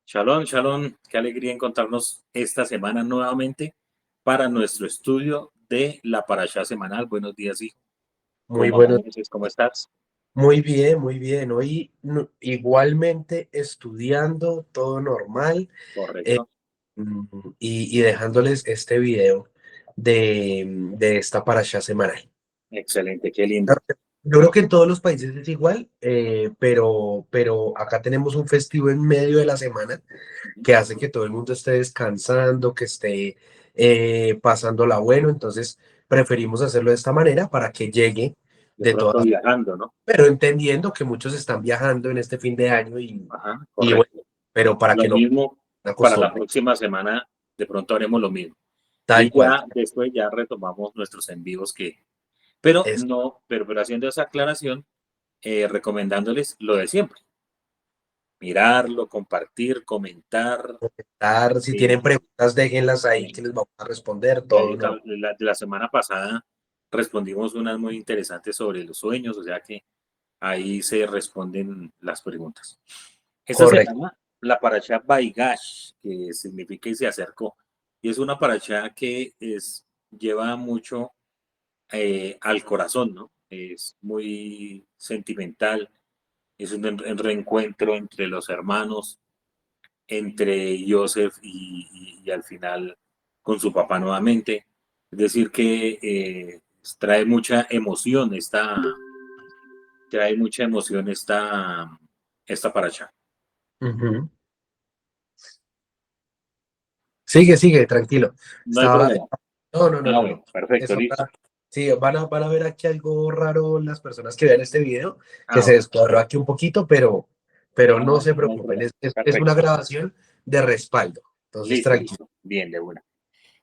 Shalom, shalom, qué alegría encontrarnos esta semana nuevamente para nuestro estudio de la parashá semanal. Buenos días, hijo. Muy ¿Cómo bueno, amaneces? ¿Cómo estás? muy bien, muy bien. Hoy igualmente estudiando, todo normal, eh, Correcto. y dejándoles este video de esta parasha semanal. Excelente, qué lindo. Claro que Yo creo que en todos los países es igual, pero acá tenemos un festivo en medio de la semana Ujú. que hace que todo el mundo esté descansando, que esté pasándola bueno. Entonces preferimos hacerlo de esta manera para que llegue De de pronto todas, viajando, ¿no? pero entendiendo que muchos están viajando en este fin de año Ajá, y bueno, correcto. pero para Lo que no mismo la para la costumbre, próxima semana, de pronto haremos lo mismo. tal Y cual. ya después ya retomamos nuestros en vivos pero Es no, pero haciendo esa aclaración, recomendándoles lo de siempre. Mirarlo, compartir, comentar. comentar, si tienen eh, preguntas, déjenlas ahí que les vamos a responder todo De normal. la semana pasada respondimos unas muy interesantes sobre los sueños, o sea que ahí se responden las preguntas. Esta Correcto. semana la parashá Baigash, que significa y se acercó, y es una parashá que lleva mucho al corazón, ¿no? Es muy sentimental, es un reencuentro entre los hermanos, entre Joseph y al final con su papá nuevamente. Es decir, que trae mucha emoción trae mucha emoción esta paracha. Ujú. Sigue, sigue, tranquilo. No hay Estaba, problema. no, no, no, Ah, no, no. bueno, perfecto, Eso listo. sí, van a ver aquí algo raro las personas que vean este video, que Ah, se bueno, descuadró aquí un poquito, pero no no, se no hay preocupen, problema. es una Perfecto. grabación de respaldo. Entonces, Listo, tranquilo. listo. Bien, de una.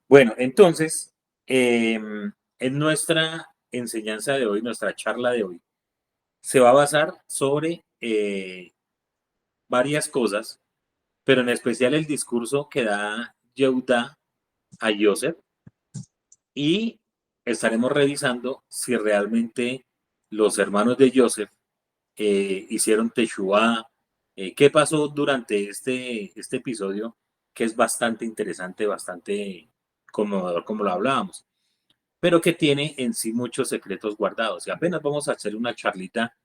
Bueno, entonces, en nuestra enseñanza de hoy, nuestra charla de hoy, se va a basar sobre varias cosas, pero en especial el discurso que da Yehuda a Joseph, y estaremos revisando si realmente los hermanos de Joseph hicieron Teshuvah, qué pasó durante este episodio, que es bastante interesante, bastante conmovedor, como lo hablábamos, pero que tiene en sí muchos secretos guardados. Y apenas vamos a hacer una charlita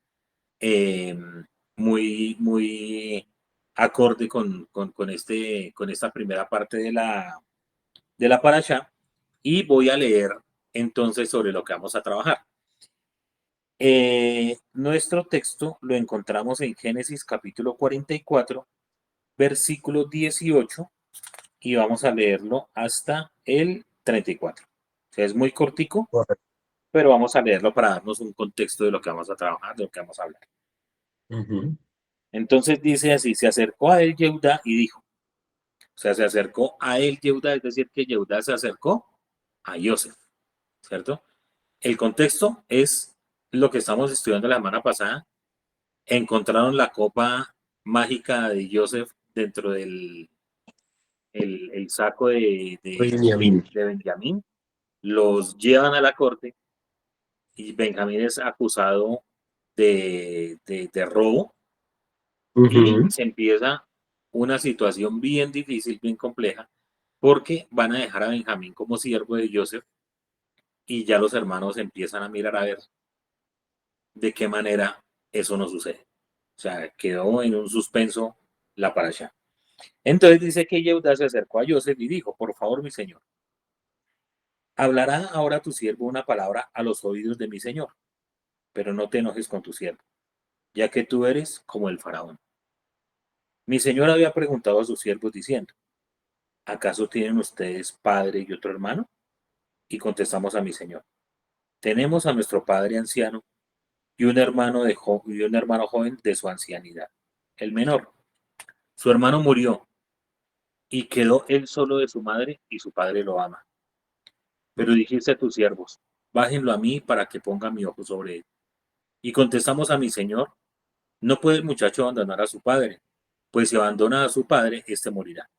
eh, muy acorde con esta primera parte de la parasha, y voy a leer entonces sobre lo que vamos a trabajar. Nuestro texto lo encontramos en Génesis capítulo 44, versículo 18, y vamos a leerlo hasta el 34. O sea, es muy cortico, Correcto. pero vamos a leerlo para darnos un contexto de lo que vamos a trabajar, de lo que vamos a hablar. Ujú. Entonces dice así: se acercó a él Yehuda y dijo, o sea, se acercó a él Yehuda, es decir, que Yehuda se acercó a Yosef, ¿cierto? El contexto es lo que estamos estudiando la semana pasada. Encontraron la copa mágica de Joseph dentro del el saco Benjamín. de Benjamín. Los llevan a la corte y Benjamín es acusado de robo, y Ujú. se empieza una situación bien difícil, bien compleja, porque van a dejar a Benjamín como siervo de Joseph, y ya los hermanos empiezan a mirar a ver de qué manera eso no sucede. O sea, quedó en un suspenso la parasha. Entonces dice que Yehuda se acercó a Joseph y dijo, por favor, mi señor, hablará ahora tu siervo una palabra a los oídos de mi señor, pero no te enojes con tu siervo, ya que tú eres como el faraón. Mi señor había preguntado a sus siervos diciendo, ¿acaso tienen ustedes padre y otro hermano? Y contestamos a mi señor, tenemos a nuestro padre anciano y y un hermano joven de su ancianidad, el menor. Su hermano murió y quedó él solo de su madre, y su padre lo ama. Pero dijiste a tus siervos, bájenlo a mí para que ponga mi ojo sobre él. Y contestamos a mi señor, no puede el muchacho abandonar a su padre, pues si abandona a su padre, éste morirá.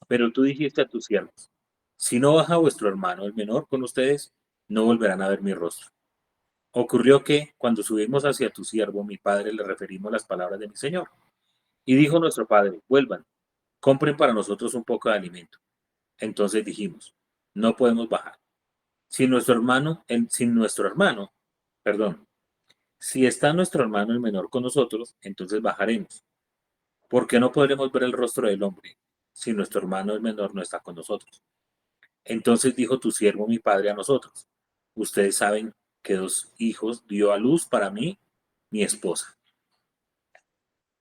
Pero tú dijiste a tus siervos, si no baja vuestro hermano, el menor, con ustedes, no volverán a ver mi rostro. Ocurrió que, cuando subimos hacia tu siervo, mi padre, le referimos las palabras de mi señor. Y dijo nuestro padre, vuelvan. compren para nosotros un poco de alimento. Entonces dijimos, no podemos bajar. Perdón, si está nuestro hermano el menor con nosotros, entonces bajaremos. Porque no podremos ver el rostro del hombre si nuestro hermano el menor no está con nosotros. Entonces dijo tu siervo mi padre a nosotros, ustedes saben que 2 hijos dio a luz para mí, mi esposa.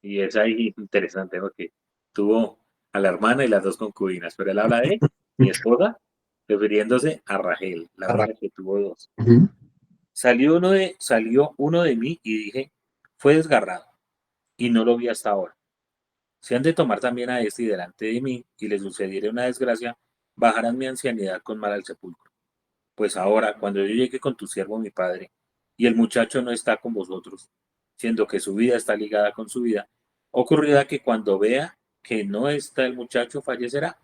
Y es ahí interesante, ¿no? Que tuvo a la hermana y las 2 concubinas, pero él habla de mi esposa, refiriéndose a Rachel, la única que tuvo 2. Ujú. Salió uno de mí y dije, fue desgarrado, y no lo vi hasta ahora. Si han de tomar también a este y delante de mí, y les sucediere una desgracia, bajarán mi ancianidad con mal al sepulcro. Pues ahora, cuando yo llegue con tu siervo mi padre, y el muchacho no está con vosotros, siendo que su vida está ligada con su vida, ocurrirá que cuando vea que no está el muchacho, fallecerá,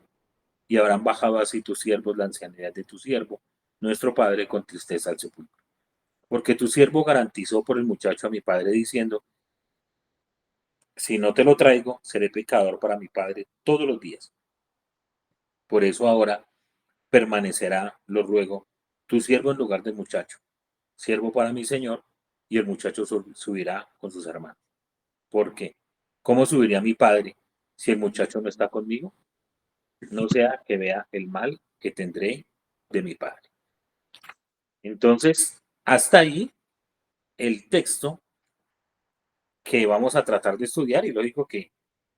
y habrán bajado así tus siervos la ancianidad de tu siervo, nuestro padre, con tristeza al sepulcro. Porque tu siervo garantizó por el muchacho a mi padre, diciendo, si no te lo traigo, seré pecador para mi padre todos los días. Por eso ahora permanecerá, lo ruego, tu siervo en lugar del muchacho, siervo para mi señor, y el muchacho subirá con sus hermanos. ¿Por qué? ¿Cómo subiría mi padre si el muchacho no está conmigo? No sea que vea el mal que tendré de mi padre. Entonces, hasta ahí el texto que vamos a tratar de estudiar, y lógico que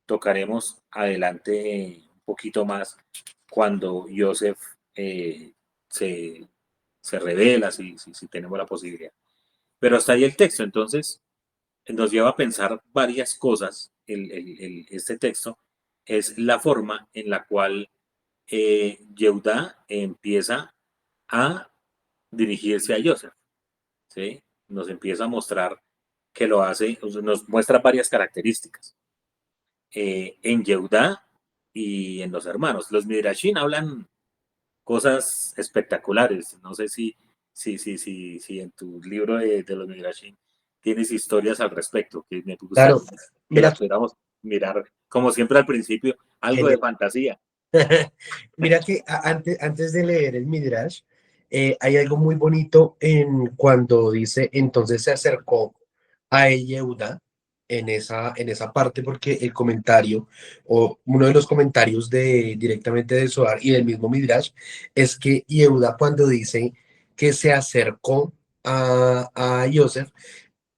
tocaremos adelante un poquito más cuando Joseph se, se revela, si tenemos la posibilidad. Pero hasta ahí el texto, entonces nos lleva a pensar varias cosas. Este texto es la forma en la cual Yehudá empieza a dirigirse a Joseph, ¿sí? Nos empieza a mostrar que lo hace, nos muestra varias características en Yehudá y en los hermanos. Los Midrashim hablan cosas espectaculares. No sé si en tu libro de los Midrashim tienes historias al respecto, que me gustaría Claro, que mira, las pudiéramos mirar, como siempre al principio, algo de genial. fantasía. Mira que antes de leer el Midrash, hay algo muy bonito en cuando dice, entonces se acercó a Yehuda en esa parte, porque el comentario, o uno de los comentarios directamente de Zohar y del mismo Midrash, es que Yehuda cuando dice que se acercó a Yosef,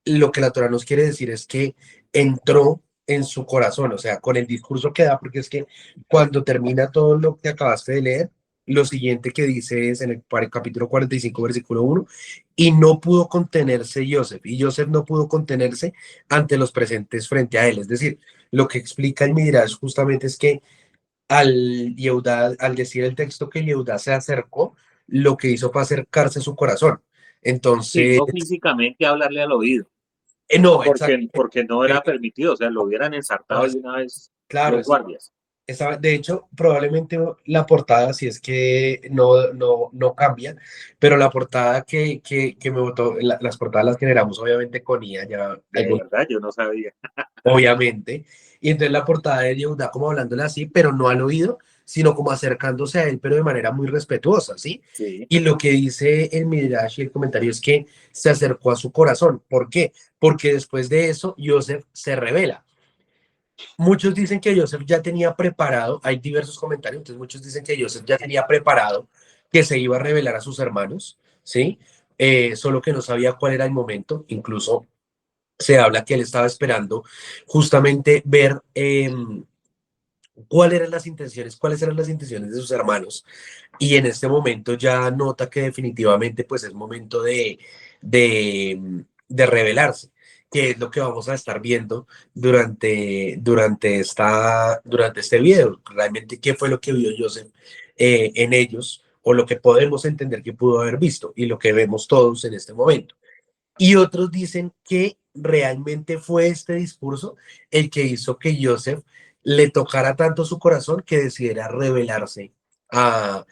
lo que la Torah nos quiere decir es que entró en su corazón, o sea, con el discurso que da, porque es que cuando termina todo lo que acabaste de leer, lo siguiente que dice es en el capítulo 45, versículo 1, y no pudo contenerse Joseph, y Joseph no pudo contenerse ante los presentes frente a él. Es decir, lo que explica el Midrash justamente es que al decir el texto que Yehuda se acercó, lo que hizo fue acercarse a su corazón. Sí, Entonces, no físicamente hablarle al oído, no, exacto. porque no era permitido, o sea, lo hubieran No, ensartado de una vez claro, los guardias. de hecho, probablemente la portada, si es que no cambia, pero la portada que me votó, las portadas las generamos obviamente con IA, ya De verdad, yo no sabía. obviamente, y entonces la portada de Yehuda como hablándole así, pero no al oído, sino como acercándose a él, pero de manera muy respetuosa, ¿sí? Sí, Y lo que dice el Midrash y el comentario es que se acercó a su corazón. ¿Por qué? Porque después de eso, Joseph se revela. Muchos dicen que Joseph ya tenía preparado, hay diversos comentarios, entonces muchos dicen que Joseph ya tenía preparado que se iba a revelar a sus hermanos, ¿sí? Solo que no sabía cuál era el momento, incluso se habla que él estaba esperando justamente ver cuáles eran las intenciones de sus hermanos, y en este momento ya nota que definitivamente pues es momento de revelarse, que es lo que vamos a estar viendo durante este video. Realmente, ¿qué fue lo que vio Joseph en ellos? O lo que podemos entender que pudo haber visto y lo que vemos todos en este momento. Y otros dicen que realmente fue este discurso el que hizo que Joseph le tocara tanto su corazón que decidiera revelarse a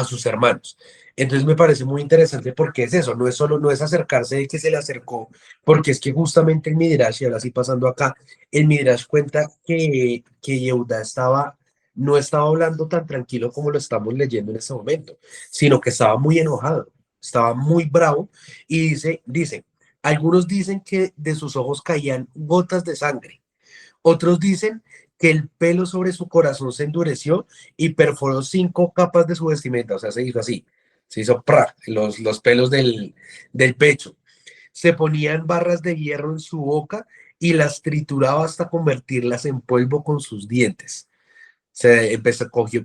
sus hermanos. Entonces me parece muy interesante porque es eso, no es acercarse de que se le acercó, porque es que justamente el Midrash, y ahora sí pasando acá, el Midrash cuenta que Yehuda estaba no estaba hablando tan tranquilo como lo estamos leyendo en este momento, sino que estaba muy enojado, estaba muy bravo y dice, algunos dicen que de sus ojos caían gotas de sangre, otros dicen que el pelo sobre su corazón se endureció y perforó 5 capas de su vestimenta, o sea, se hizo así, se hizo los pelos del pecho. Se ponían barras de hierro en su boca y las trituraba hasta convertirlas en polvo con sus dientes.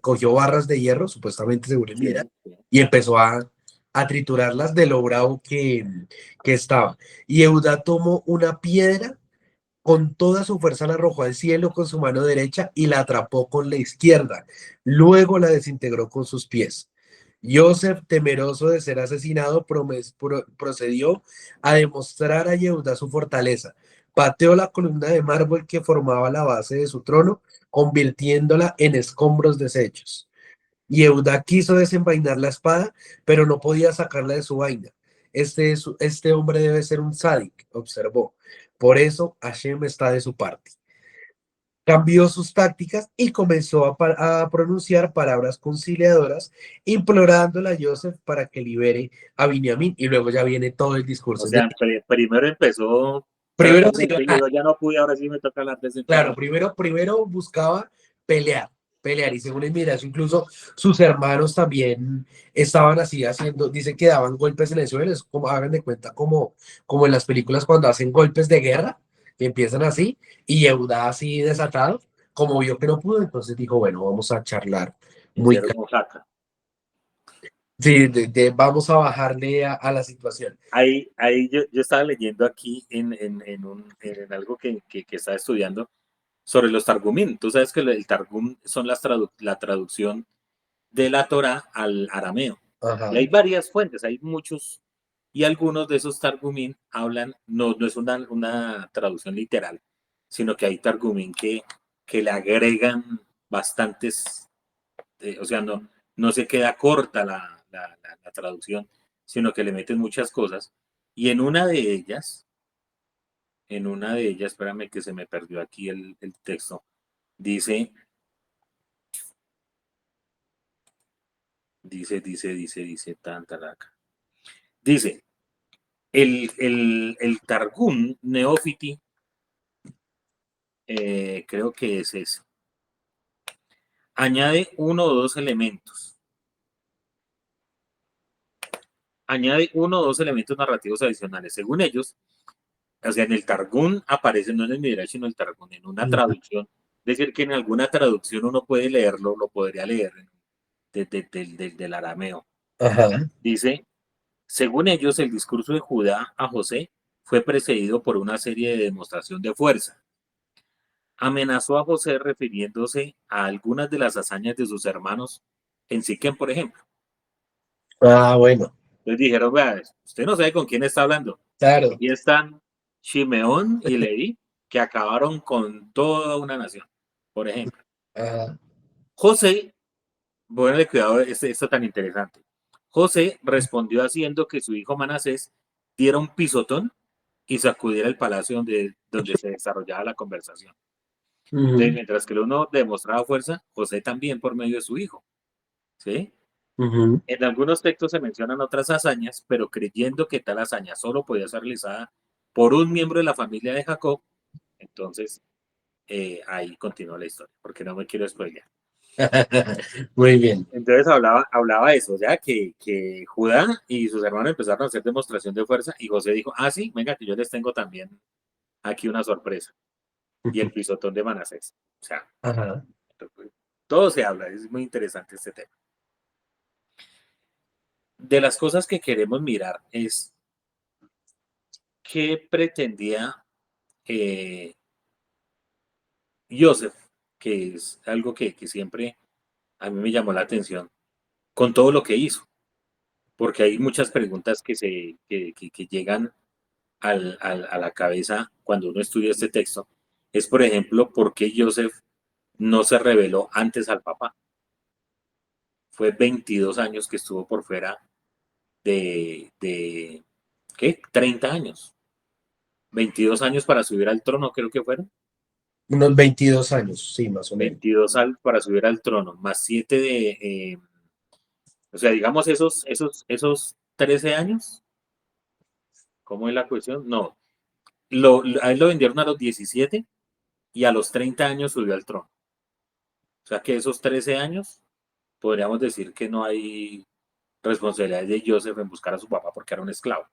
Cogió barras de hierro, supuestamente según el Midrash, Sí, sí. y empezó a triturarlas de lo bravo que estaba. Y Eudá tomó una piedra, con toda su fuerza la arrojó al cielo con su mano derecha y la atrapó con la izquierda. Luego la desintegró con sus pies. Joseph, temeroso de ser asesinado, procedió a demostrar a Yehuda su fortaleza. Pateó la columna de mármol que formaba la base de su trono, convirtiéndola en escombros deshechos. Yehuda quiso desenvainar la espada, pero no podía sacarla de su vaina. Este hombre debe ser un sádic, observó. Por eso Hashem está de su parte. Cambió sus tácticas y comenzó a pronunciar palabras conciliadoras, implorándole a Joseph para que libere a Binyamin. Y luego ya viene todo el O discurso. sea, primero empezó Primero, sí, frontalmente y dijo, ya no pude, ahora sí me toca hablar claro, desenfrenado. primero buscaba pelear, y según el Midrash, incluso sus hermanos también estaban así haciendo, dicen que daban golpes en el suelo, es como, hagan de cuenta, como en las películas cuando hacen golpes de guerra, que empiezan así, y Yehuda así desatado, como vio que no pudo, entonces dijo, bueno, vamos a charlar muy Hicieron un jaca. sí, vamos a bajarle a la situación. Ahí yo estaba leyendo aquí en algo que estaba estudiando sobre los Targumín. Tú sabes que el Targum son la traducción de la Torah al arameo. Ajá, Y hay varias fuentes, hay muchos, y algunos de esos Targumín hablan, no es una traducción literal, sino que hay Targumín que le agregan bastantes, o sea, no se queda corta la traducción, sino que le meten muchas cosas. Y en una de ellas, espérame que se me perdió aquí el texto, dice, dice, tan, talaca. Dice, el Targum Neófiti, creo que es ese, añade uno o dos elementos. Añade uno o dos elementos narrativos adicionales. Según ellos, o sea, en el Targum aparece, no en el Midrash, sino en el Targum, en una traducción. Es decir, que en alguna traducción uno puede leerlo, lo podría leer del arameo. ajá, Dice, según ellos, el discurso de Judá a José fue precedido por una serie de demostración de fuerza. Amenazó a José refiriéndose a algunas de las hazañas de sus hermanos en Siquem, por ejemplo. bueno, Entonces dijeron, vea, usted no sabe con quién está hablando. claro, Aquí están Shimeón y Leví, que acabaron con toda una nación, por ejemplo. ajá, José, bueno, cuidado, esto tan interesante. José respondió haciendo que su hijo Manasés diera un pisotón y sacudiera el palacio donde se desarrollaba la conversación. Entonces, ujú, mientras que el uno demostraba fuerza, José también por medio de su hijo. ¿Sí? ujú. En algunos textos se mencionan otras hazañas, pero creyendo que tal hazaña solo podía ser realizada por un miembro de la familia de Jacob, entonces ahí continúa la historia, porque no me quiero spoilear. Muy bien. Entonces hablaba eso, o sea, que Judá y sus hermanos empezaron a hacer demostración de fuerza y José dijo, ah, sí, venga, que yo les tengo también aquí una sorpresa. Y el pisotón de Manasés. O sea, Ajá. todo se habla, es muy interesante este tema. De las cosas que queremos mirar es qué pretendía eh, Joseph, que es algo que siempre a mí me llamó la atención, con todo lo que hizo, porque hay muchas preguntas que llegan a la cabeza cuando uno estudia este texto. Es, por ejemplo, ¿por qué Joseph no se reveló antes al papá? Fue 22 años que estuvo por fuera de ¿qué? 30 años. 22 años para subir al trono, creo que fueron. Unos 22 años, sí, más o menos. 22 para subir al trono, más 7 o sea, digamos esos 13 años, ¿cómo es la cuestión? No, a él lo vendieron a los 17 y a los 30 años subió al trono. O sea que esos 13 años, podríamos decir que no hay responsabilidad de Joseph en buscar a su papá porque era un esclavo. No,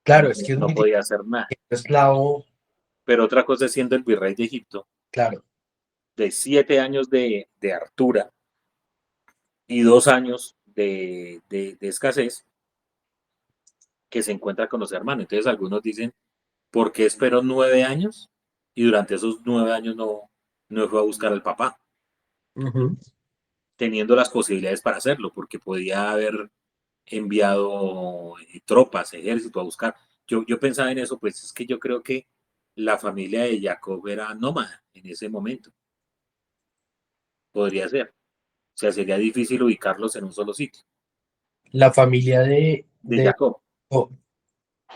Claro, es que es no muy podía difícil, hacer nada. esclavo, Pero otra cosa es siendo el virrey de Egipto, claro. de 7 años de hartura y 2 años de escasez, que se encuentra con los hermanos. Entonces algunos dicen, ¿por qué esperó 9 años? Y durante esos 9 años no fue a buscar al papá, Ujú. teniendo las posibilidades para hacerlo, porque podía haber enviado tropas, ejército a buscar. Yo pensaba en eso, pues es que yo creo que la familia de Jacob era nómada en ese momento, podría ser. O sea, sería difícil ubicarlos en un solo sitio. La familia De Jacob, oh,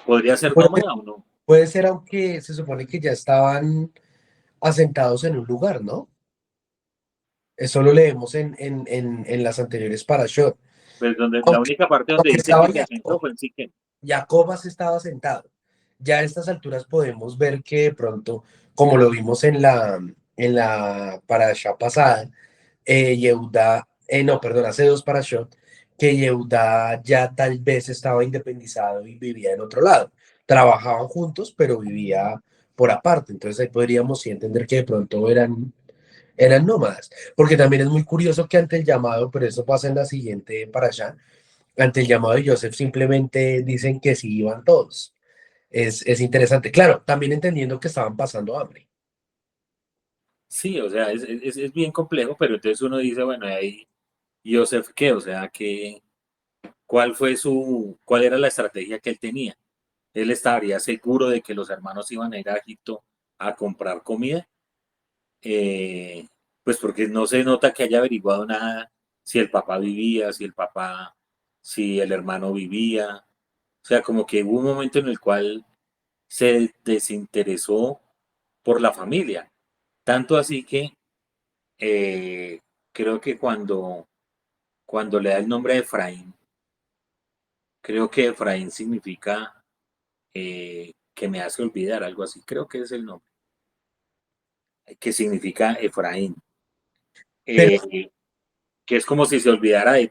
¿podría ser puede, nómada o no? puede ser, aunque se supone que ya estaban asentados en un lugar, ¿no? Eso lo leemos en las anteriores parashot. Pues la Aunque, única parte donde aunque dice estaba que se asentó fue en Siquem. Jacobas estaba sentado. Ya a estas alturas podemos ver que de pronto, como lo vimos en la parasha pasada, Yehuda, no, perdón, hace dos parashot, que Yehuda ya tal vez estaba independizado y vivía en otro lado. Trabajaban juntos, pero vivía por aparte. Entonces ahí podríamos sí entender que de pronto eran nómadas. Porque también es muy curioso que ante el llamado, pero eso pasa en la siguiente parasha, ante el llamado de Joseph simplemente dicen que sí iban todos. Es interesante. Claro, también entendiendo que estaban pasando hambre. Sí, o sea, es bien complejo, pero entonces uno dice, bueno, ahí Joseph, ¿qué? O sea, ¿cuál era la estrategia que él tenía? Él estaría seguro de que los hermanos iban a ir a Egipto a comprar comida, eh, pues porque no se nota que haya averiguado nada, si el papá vivía, si el hermano vivía. O sea, como que hubo un momento en el cual se desinteresó por la familia. Tanto así que eh, creo que cuando le da el nombre de Efraín, creo que Efraín significa que me hace olvidar, algo así. Creo que es el nombre, que significa Efraín. Pero Eh, que es como si se olvidara de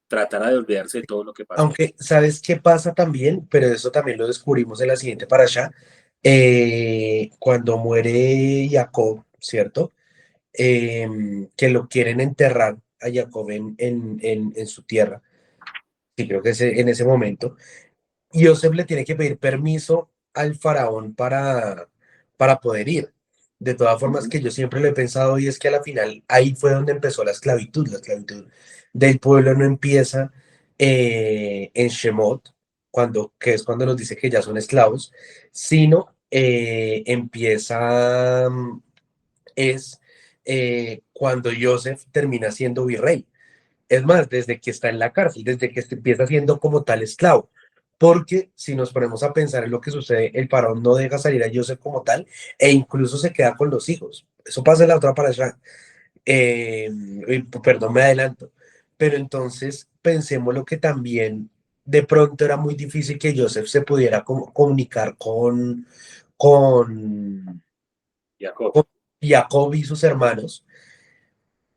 tratara de olvidarse de todo lo que pasó. aunque, ¿sabes qué pasa también? Pero eso también lo descubrimos en la siguiente parasha. Cuando muere Jacob, ¿cierto? Que lo quieren enterrar a Jacob en su tierra. Sí, creo que es en ese momento. Y Joseph le tiene que pedir permiso al faraón para poder ir. De todas formas, Ujú. que yo siempre lo he pensado y es que a la final ahí fue donde empezó la esclavitud. La esclavitud del pueblo no empieza en Shemot, que es cuando nos dice que ya son esclavos, sino empieza, es cuando Joseph termina siendo virrey. Es más, desde que está en la cárcel, desde que se empieza siendo como tal esclavo. Porque si nos ponemos a pensar en lo que sucede, el faraón no deja salir a Joseph como tal e incluso se queda con los hijos. Eso pasa en la otra parasha. Perdón, me adelanto. Pero entonces pensemos lo que también de pronto era muy difícil que Joseph se pudiera comunicar con, Jacob. con Jacob y sus hermanos.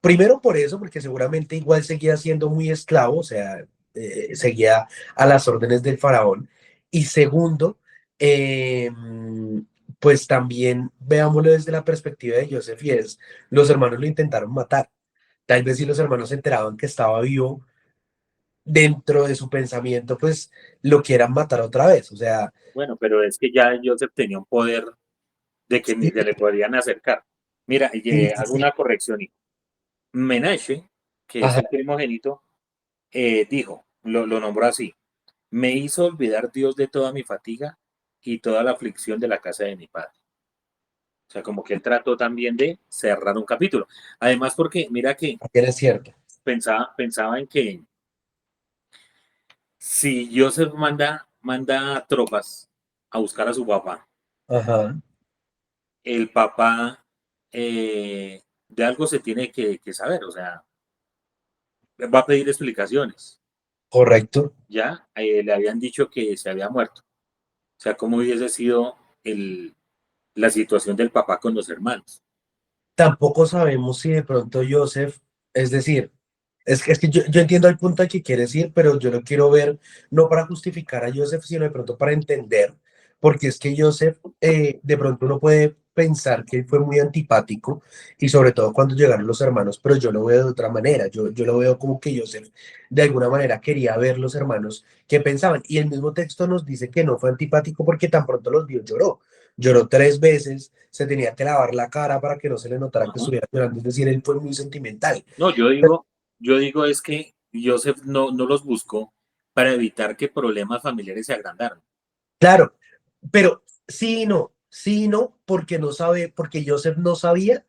Primero por eso, porque seguramente igual seguía siendo muy esclavo, o sea, seguía a las órdenes del faraón. Y segundo, eh, pues también veámoslo desde la perspectiva de Joseph y es, los hermanos lo intentaron matar. Tal vez si los hermanos se enteraban que estaba vivo, dentro de su pensamiento, pues lo quieran matar otra vez. O sea, Bueno, pero es que ya Joseph tenía un poder de que ni sí, se le podrían acercar. Mira, sí, sí, hago sí. una corrección. Menashe, que es Ajá, el primogénito, dijo, lo nombró así, me hizo olvidar Dios de toda mi fatiga y toda la aflicción de la casa de mi padre. O sea, como que él trató también de cerrar un capítulo. Además, porque mira que también es cierto. pensaba en que si Joseph manda tropas a buscar a su papá, Ajá, el papá de algo se tiene que saber, o sea, va a pedir explicaciones. correcto. Ya le habían dicho que se había muerto. O sea, cómo hubiese sido el, la situación del papá con los hermanos. Tampoco sabemos si de pronto Joseph, es decir, es que yo entiendo el punto al que quieres ir, pero yo lo quiero ver no para justificar a Joseph, sino de pronto para entender, porque es que Joseph, de pronto uno puede pensar que él fue muy antipático, y sobre todo cuando llegaron los hermanos, pero yo lo veo de otra manera, yo lo veo como que Joseph de alguna manera quería ver los hermanos que pensaban, y el mismo texto nos dice que no fue antipático porque tan pronto los vio lloró. Lloró 3 veces, se tenía que lavar la cara para que no se le notara que Ajá. estuviera llorando, es decir, él fue muy sentimental. No, yo digo es que Joseph no los buscó para evitar que problemas familiares se agrandaran. Claro, pero sí y no, porque no sabe, porque Joseph no sabía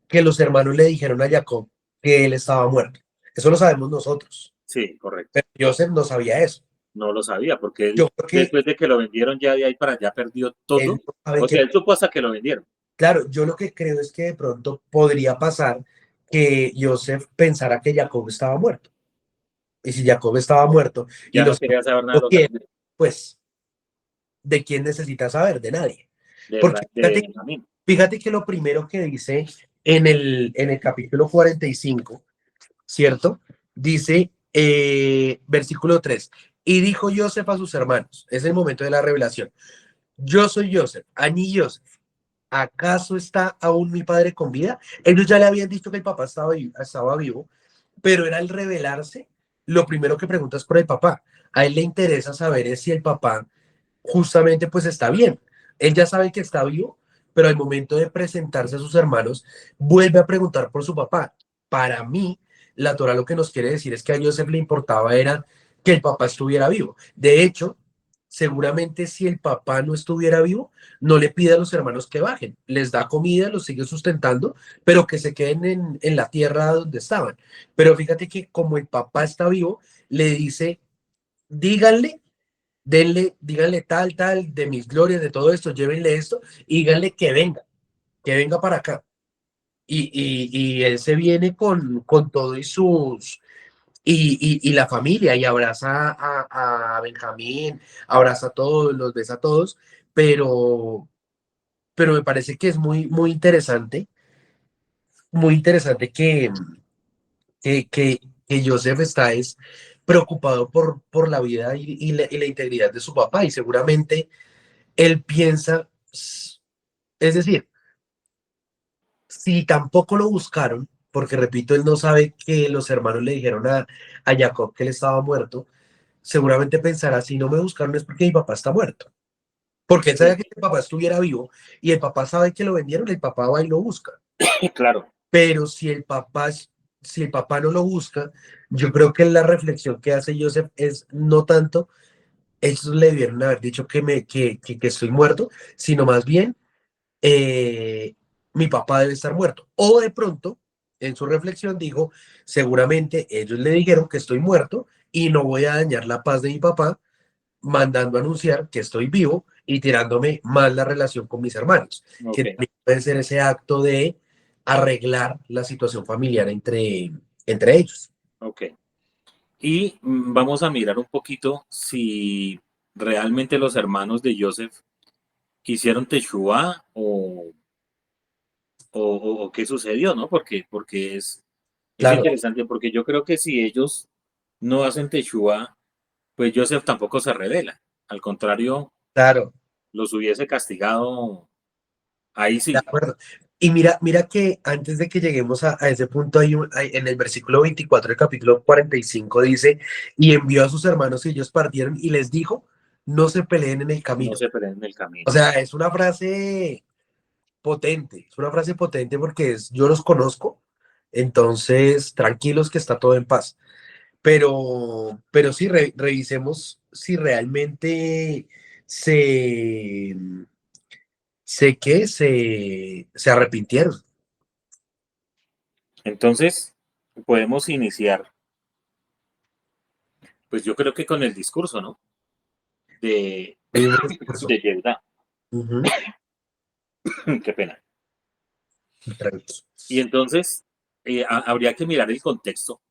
que los hermanos le dijeron a Jacob que él estaba muerto. Eso lo sabemos nosotros, Sí, correcto. pero Joseph no sabía eso. No lo sabía, porque Yo él, creo que después de que lo vendieron, ya de ahí para allá perdió él todo. no sabe O sea, que, él supo hasta que lo vendieron. claro, yo lo que creo es que de pronto podría pasar que Joseph pensara que Jacob estaba muerto. Y si Jacob estaba muerto y Ya no los quería saber nada de no los quieren, hermanos, pues ¿de quién necesita saber? De nadie. Porque de Benjamín. fíjate que lo primero que dice en el capítulo 45, ¿cierto? Dice, versículo 3, y dijo Joseph a sus hermanos, es el momento de la revelación, yo soy Joseph, Aní Joseph, ¿acaso está aún mi padre con vida? Ellos ya le habían dicho que el papá estaba vivo, pero era al revelarse, lo primero que preguntas por el papá. A él le interesa saber es si el papá justamente pues está bien. Él ya sabe que está vivo, pero al momento de presentarse a sus hermanos, vuelve a preguntar por su papá. Para mí, la Torah lo que nos quiere decir es que a Joseph le importaba era que el papá estuviera vivo. De hecho, seguramente si el papá no estuviera vivo, no le pide a los hermanos que bajen, les da comida, los sigue sustentando, pero que se queden en la tierra donde estaban. Pero fíjate que como el papá está vivo, le dice, díganle, denle, díganle tal, tal, de mis glorias, de todo esto, llévenle esto, y díganle que venga para acá. Y él se viene con todo y sus, y la familia, y abraza a Benjamín, abraza a todos, los besa a todos, pero, pero me parece que es muy interesante que Joseph está es preocupado por la vida y la integridad de su papá, y seguramente él piensa, es decir, si tampoco lo buscaron, porque repito, él no sabe que los hermanos le dijeron a Jacob que él estaba muerto, seguramente pensará, si no me buscaron es porque mi papá está muerto. Porque él sabía Sí, que el papá estuviera vivo y el papá sabe que lo vendieron, el papá va y lo busca. claro. Pero si el papá no lo busca, yo creo que la reflexión que hace Joseph es no tanto, ellos le debieron haber dicho que estoy muerto, sino más bien eh, mi papá debe estar muerto. O de pronto, en su reflexión, dijo, seguramente ellos le dijeron que estoy muerto y no voy a dañar la paz de mi papá, mandando a anunciar que estoy vivo y tirándome mal la relación con mis hermanos, que Ok, también puede ser ese acto de arreglar la situación familiar entre ellos. ok. Y vamos a mirar un poquito si realmente los hermanos de Joseph hicieron Teshuvá o qué sucedió, ¿no? Porque es Claro, interesante, porque yo creo que si ellos no hacen Teshuvá, pues Joseph tampoco se revela. Al contrario, claro. los hubiese castigado ahí De sí. acuerdo. Y mira que antes de que lleguemos a ese punto, en el versículo 24 del capítulo 45 dice, y envió a sus hermanos y ellos partieron y les dijo, no se peleen en el No camino. se peleen en el O camino. sea, es una frase potente porque yo los conozco, entonces tranquilos que está todo en paz. Pero sí, revisemos si realmente se, se arrepintieron. Entonces, podemos iniciar, pues yo creo que con el discurso, ¿no? De, Mismo discurso. de Yehudá. Ujú. Qué pena. Tranqui. Y entonces habría que mirar el contexto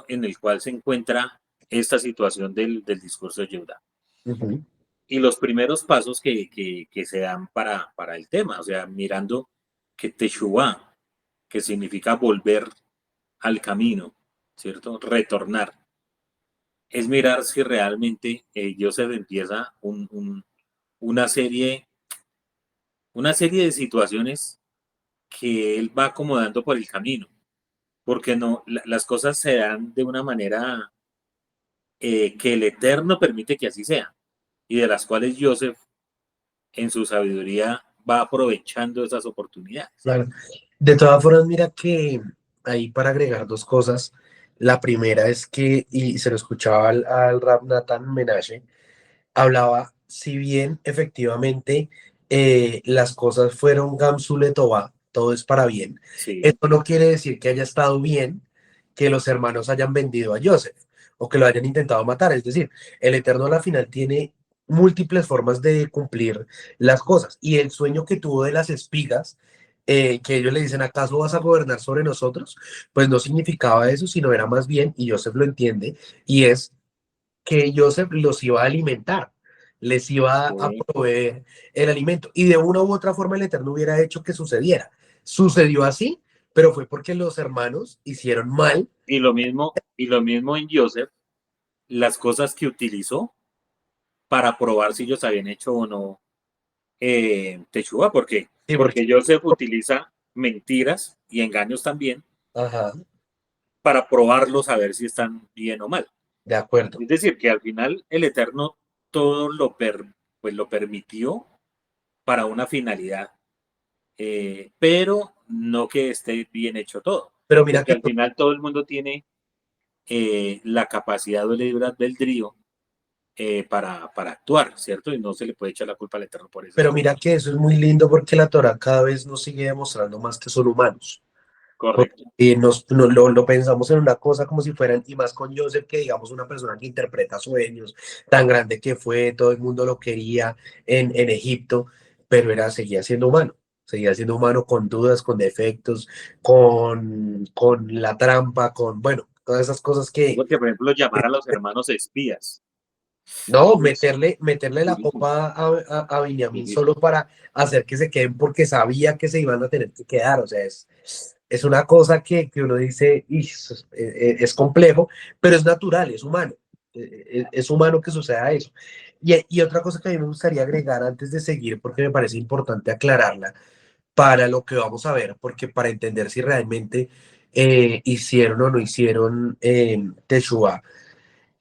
en el cual se encuentra esta situación del discurso de Yehuda. Ujú. Y los primeros pasos que se dan para el tema, o sea, mirando que Teshuvah, que significa volver al camino, ¿cierto? Retornar. Es mirar si realmente Joseph empieza una serie, una serie de situaciones que él va acomodando por el camino, porque no, las cosas se dan de una manera que el Eterno permite que así sea, y de las cuales Joseph, en su sabiduría, va aprovechando esas oportunidades. Claro. De todas formas, mira que ahí para agregar dos cosas. La primera es que, y se lo escuchaba al Rab Nathan Menashe, hablaba, si bien efectivamente las cosas fueron Gamsu Letová, todo es para bien, Sí, esto no quiere decir que haya estado bien que los hermanos hayan vendido a Joseph o que lo hayan intentado matar. Es decir, el Eterno a la final tiene múltiples formas de cumplir las cosas. Y el sueño que tuvo de las espigas, que ellos le dicen, ¿acaso vas a gobernar sobre nosotros? Pues no significaba eso, sino era más bien, y Joseph lo entiende, y es que Joseph los iba a alimentar, les iba a sí. proveer el alimento. Y de una u otra forma el Eterno hubiera hecho que sucediera. Sucedió así, pero fue porque los hermanos hicieron mal. Y lo mismo en Joseph, las cosas que utilizó para probar si ellos habían hecho o no Teshuvah, Sí, porque, porque Joseph utiliza mentiras y engaños también ajá, para probarlos a ver si están bien o mal. de acuerdo. Es decir, que al final el Eterno todo pues lo permitió para una finalidad, pero no que esté bien hecho todo, Pero mira porque que al final todo el mundo tiene la capacidad de libre albedrío para actuar, ¿cierto? Y no se le puede echar la culpa al Eterno por esas Pero cosas. mira que eso es muy lindo porque la Torah cada vez nos sigue demostrando más que son humanos. Correcto. Porque lo pensamos en una cosa como si fueran, y más con Joseph, que digamos una persona que interpreta sueños, tan grande que fue, todo el mundo lo quería en Egipto, pero seguía siendo humano. Seguía siendo humano con dudas, con defectos, con la trampa, con, bueno, todas esas cosas que, Porque, por ejemplo, llamar a los hermanos espías. no, Uy, meterle la durísimo, copa a Benjamín solo durísimo. para hacer que se queden porque sabía que se iban a tener que quedar. O sea, es una cosa que uno dice, "Ish, es complejo, pero es natural, es humano. Es humano que suceda eso. Y otra cosa que a mí me gustaría agregar antes de seguir, porque me parece importante aclararla para lo que vamos a ver, porque para entender si realmente hicieron o no hicieron Teshuvah,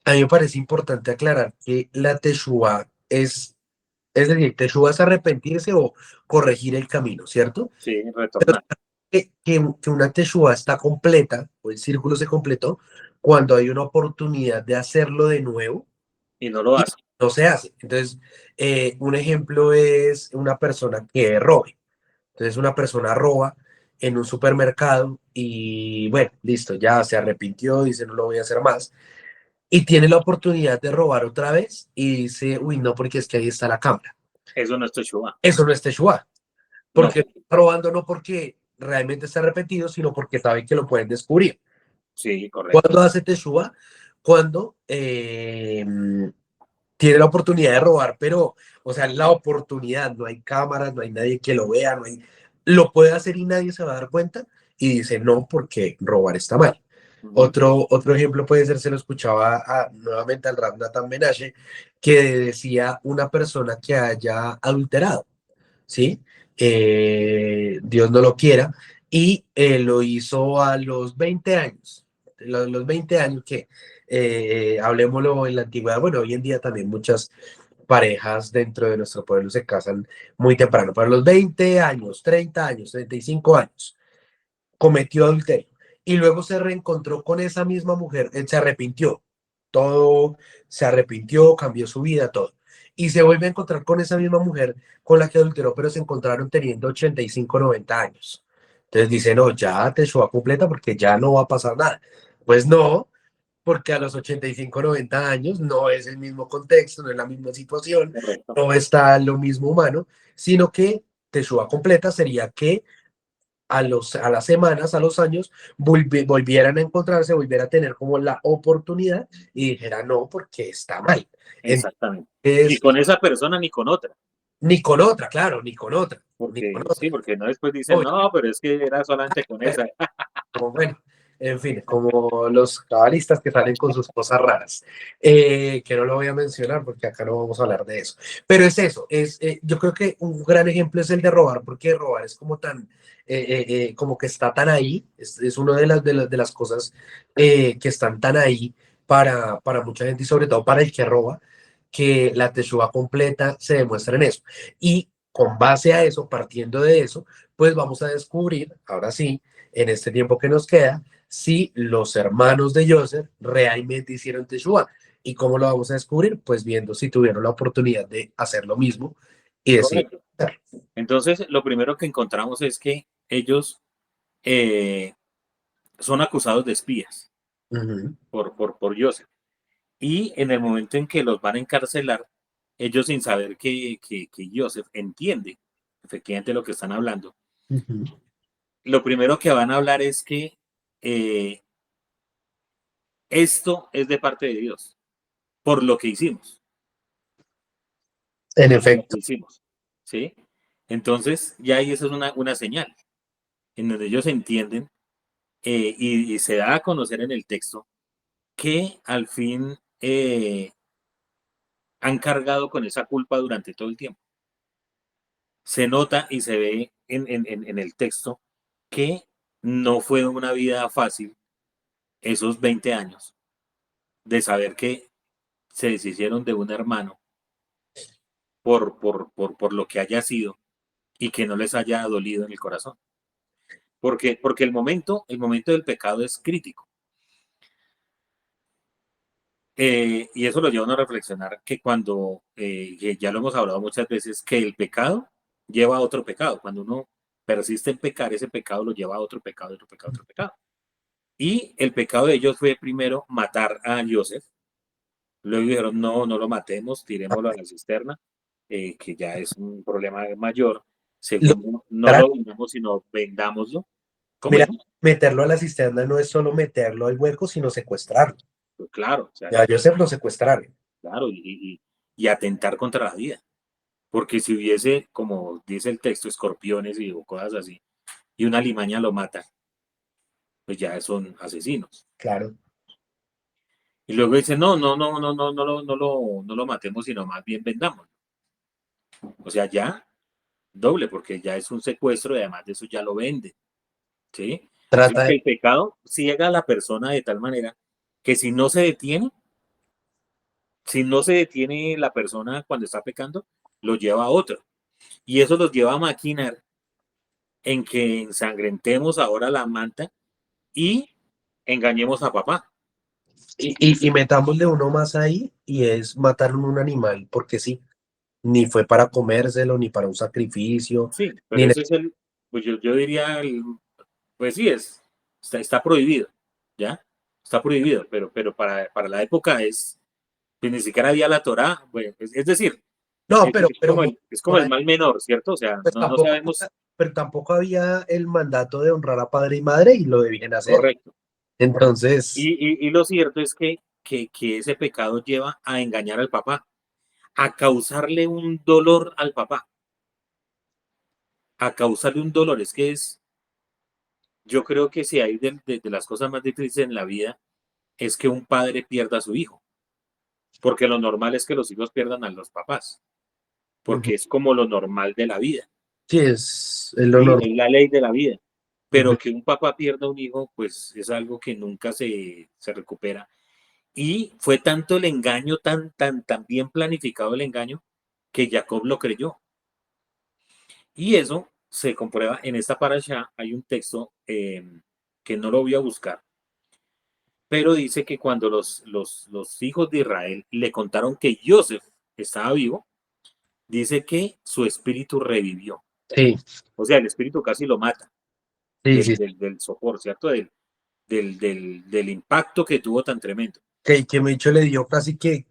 a mí me parece importante aclarar que la Teshuvah es decir, Teshuvah es arrepentirse o corregir el camino, ¿cierto? Sí, retornar. Que una Teshuvah está completa, o el círculo se completó, cuando hay una oportunidad de hacerlo de nuevo Y no lo y hace. no se hace. Entonces, un ejemplo es una persona que robe. Entonces, una persona roba en un supermercado y bueno, listo, ya se arrepintió, dice no lo voy a hacer más y tiene la oportunidad de robar otra vez y dice, uy, no, porque es que ahí está la cámara. Eso no es Teshuvah. Eso no es Teshuvah, No, porque está robando no porque realmente está arrepentido, sino porque sabe que lo pueden descubrir. sí, correcto. ¿Cuándo hace Teshuvah? Cuando tiene la oportunidad de robar, pero, o sea, la oportunidad, no hay cámaras, no hay nadie que lo vea, no hay... Lo puede hacer y nadie se va a dar cuenta y dice no porque robar está mal. Ujú. Otro ejemplo puede ser, se lo escuchaba nuevamente al Rab Natan Menashe, que decía una persona que haya adulterado, ¿sí? Dios no lo quiera, y lo hizo a los 20 años. Los 20 años que, hablemoslo en la antigüedad, bueno, hoy en día también muchas parejas dentro de nuestro pueblo se casan muy temprano, para los 20 años, 30 años, 35 años cometió adulterio y luego se reencontró con esa misma mujer, él se arrepintió, todo se arrepintió, cambió su vida, todo. Y se vuelve a encontrar con esa misma mujer con la que adulteró, pero se encontraron teniendo 85 90 años. Entonces dice, no, ya te a completa porque ya no va a pasar nada. Pues no, porque a los 85 90 años no es el mismo contexto, no es la misma situación, Correcto. no está lo mismo humano, sino que Teshuvá completa sería que a las semanas, a los años, volvieran a encontrarse, volvieran a tener como la oportunidad y dijera no, porque está mal. exactamente. Ni Entonces, con esa persona ni con otra. ni con otra, claro, ni con otra, ni con Porque sí, otra. porque no después dicen, Obvio. no, pero es que era solamente con esa. Como, bueno, en fin, como los cabalistas que salen con sus cosas raras, que no lo voy a mencionar porque acá no vamos a hablar de eso. Pero es eso, yo creo que un gran ejemplo es el de robar, porque robar es como tan, como que está tan ahí, es una de las cosas que están tan ahí para mucha gente y sobre todo para el que roba, que la teshuva completa se demuestra en eso. Y con base a eso, partiendo de eso, pues vamos a descubrir, ahora sí, en este tiempo que nos queda, si los hermanos de Joseph realmente hicieron Teshuvah. ¿Y cómo lo vamos a descubrir? Pues viendo si tuvieron la oportunidad de hacer lo mismo y decir, Correcto. Entonces, lo primero que encontramos es que ellos eh, son acusados de espías ujú, por Joseph. Y en el momento en que los van a encarcelar, ellos sin saber que Joseph entiende efectivamente lo que están hablando, ujú. lo primero que van a hablar es que eh, esto es de parte de Dios, por lo que hicimos, En por lo efecto, que hicimos. ¿Sí? Entonces, ya ahí eso es una señal, en donde ellos entienden y se da a conocer en el texto que al fin han cargado con esa culpa durante todo el tiempo. Se nota y se ve en el texto que no fue una vida fácil esos 20 años de saber que se deshicieron de un hermano por lo que haya sido y que no les haya dolido en el corazón. Porque el momento del pecado es crítico. Y eso lo lleva a uno a reflexionar que cuando, que ya lo hemos hablado muchas veces, que el pecado lleva a otro pecado. Cuando uno persiste en pecar, ese pecado lo lleva a otro pecado, otro pecado, otro pecado. Y el pecado de ellos fue primero matar a Joseph. Luego dijeron, no, no lo matemos, tirémoslo a la cisterna, que ya es un problema mayor. lo- Segundo, no lo vendamos, sino vendámoslo. ¿Cómo mira, dijo? meterlo a la cisterna no es solo meterlo al hueco, sino secuestrarlo. Pues claro, o sea, Ya a Joseph lo secuestraron. claro, y atentar contra la vida. Porque si hubiese, como dice el texto, escorpiones y o cosas así, y una limaña lo mata, pues ya son asesinos. Claro. Y luego dice, no, no, no, no, no, no lo matemos, sino más bien vendámoslo. O sea, ya doble, porque ya es un secuestro y además de eso ya lo vende. ¿Sí? O sea, Trata que de, el pecado ciega a la persona de tal manera que si no se detiene la persona cuando está pecando, lo lleva a otro. Y eso los lleva a maquinar en que ensangrentemos ahora la manta y engañemos a papá. y metámosle uno más ahí y es matar un animal, porque sí. Ni fue para comérselo, ni para un sacrificio, Sí, pero ni ese es pues yo diría, pues sí, está prohibido, ¿ya? Está prohibido, pero para la época pues ni siquiera había la Torá, pues, es decir, no, es, pero, es como el, es como por el ahí, mal menor, ¿cierto? O sea, pues, no sabemos pero tampoco había el mandato de honrar a padre y madre y lo debían hacer. correcto. Entonces, Y lo cierto es que ese pecado lleva a engañar al papá, a causarle un dolor al papá, a causarle un dolor. Yo creo que si hay de las cosas más difíciles en la vida es que un padre pierda a su hijo, porque lo normal es que los hijos pierdan a los papás, ujú, porque es como lo normal de la vida, sí, es lo ¿sí? normal. Es la ley de la vida. Ujú. Pero que un papá pierda un hijo, pues es algo que nunca se recupera. Y fue tanto el engaño, tan bien planificado el engaño, que Jacob lo creyó. Y eso se comprueba en esta parasha. Hay un texto que no lo voy a buscar, pero dice que cuando los hijos de Israel le contaron que Joseph estaba vivo, dice que su espíritu revivió. Sí, O sea, el espíritu casi lo mata sí, sí. del sopor, ¿cierto? Del impacto que tuvo tan tremendo. Que Micho le dio casi que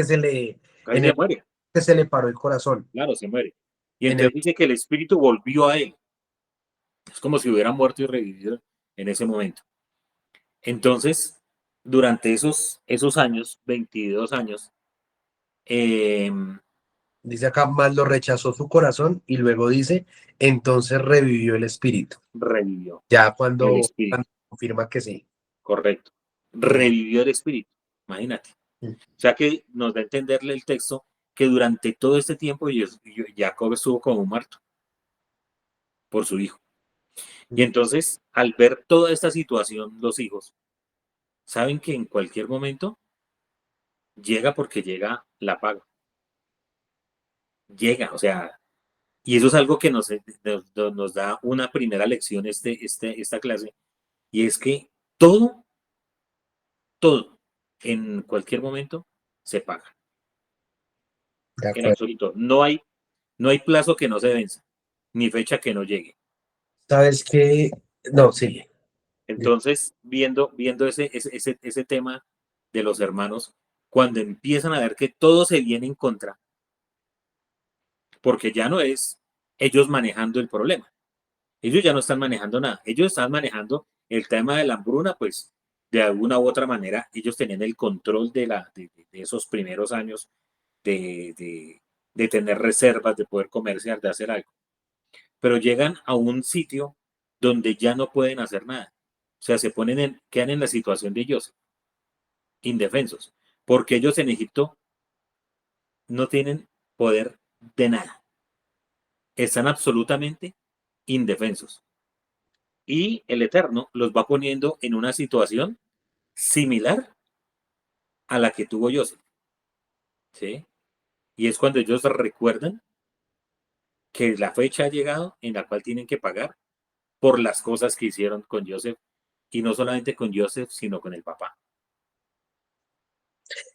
se le, Casi en se el muere, que se le paró el corazón. claro, se muere. Y En el, entonces dice que el espíritu volvió a él. Es como si hubiera muerto y revivido en ese momento. Entonces, durante esos años, 22 años, eh, dice acá, más lo rechazó su corazón y luego dice, entonces revivió el espíritu. revivió Ya el cuando espíritu, confirma que sí. correcto. Mm, Revivió el espíritu, imagínate. mm, O sea que nos da a entenderle el texto que durante todo este tiempo Jacob estuvo como muerto por su hijo. Y mm. entonces, al ver toda esta situación, los hijos saben que en cualquier momento llega porque llega la paga. Llega, o sea, y eso es algo que nos da una primera lección esta clase, y es que todo, todo, en cualquier momento se paga, De en acuerdo. absoluto. No hay plazo que no se venza, ni fecha que no llegue. ¿Sabes qué? No, sí. Entonces, viendo ese tema de los hermanos, cuando empiezan a ver que todo se viene en contra, porque ya no es ellos manejando el problema, ellos ya no están manejando nada, ellos están manejando el tema de la hambruna, pues de alguna u otra manera ellos tenían el control de esos primeros años de, de, de tener reservas, de poder comerciar, de hacer algo, pero llegan a un sitio donde ya no pueden hacer nada. O sea, quedan en la situación de ellos, indefensos, porque ellos en Egipto no tienen poder de nada, están absolutamente indefensos. Y el Eterno los va poniendo en una situación similar a la que tuvo Joseph, ¿sí? Y es cuando ellos recuerdan que la fecha ha llegado en la cual tienen que pagar por las cosas que hicieron con Joseph, y no solamente con Joseph, sino con el papá.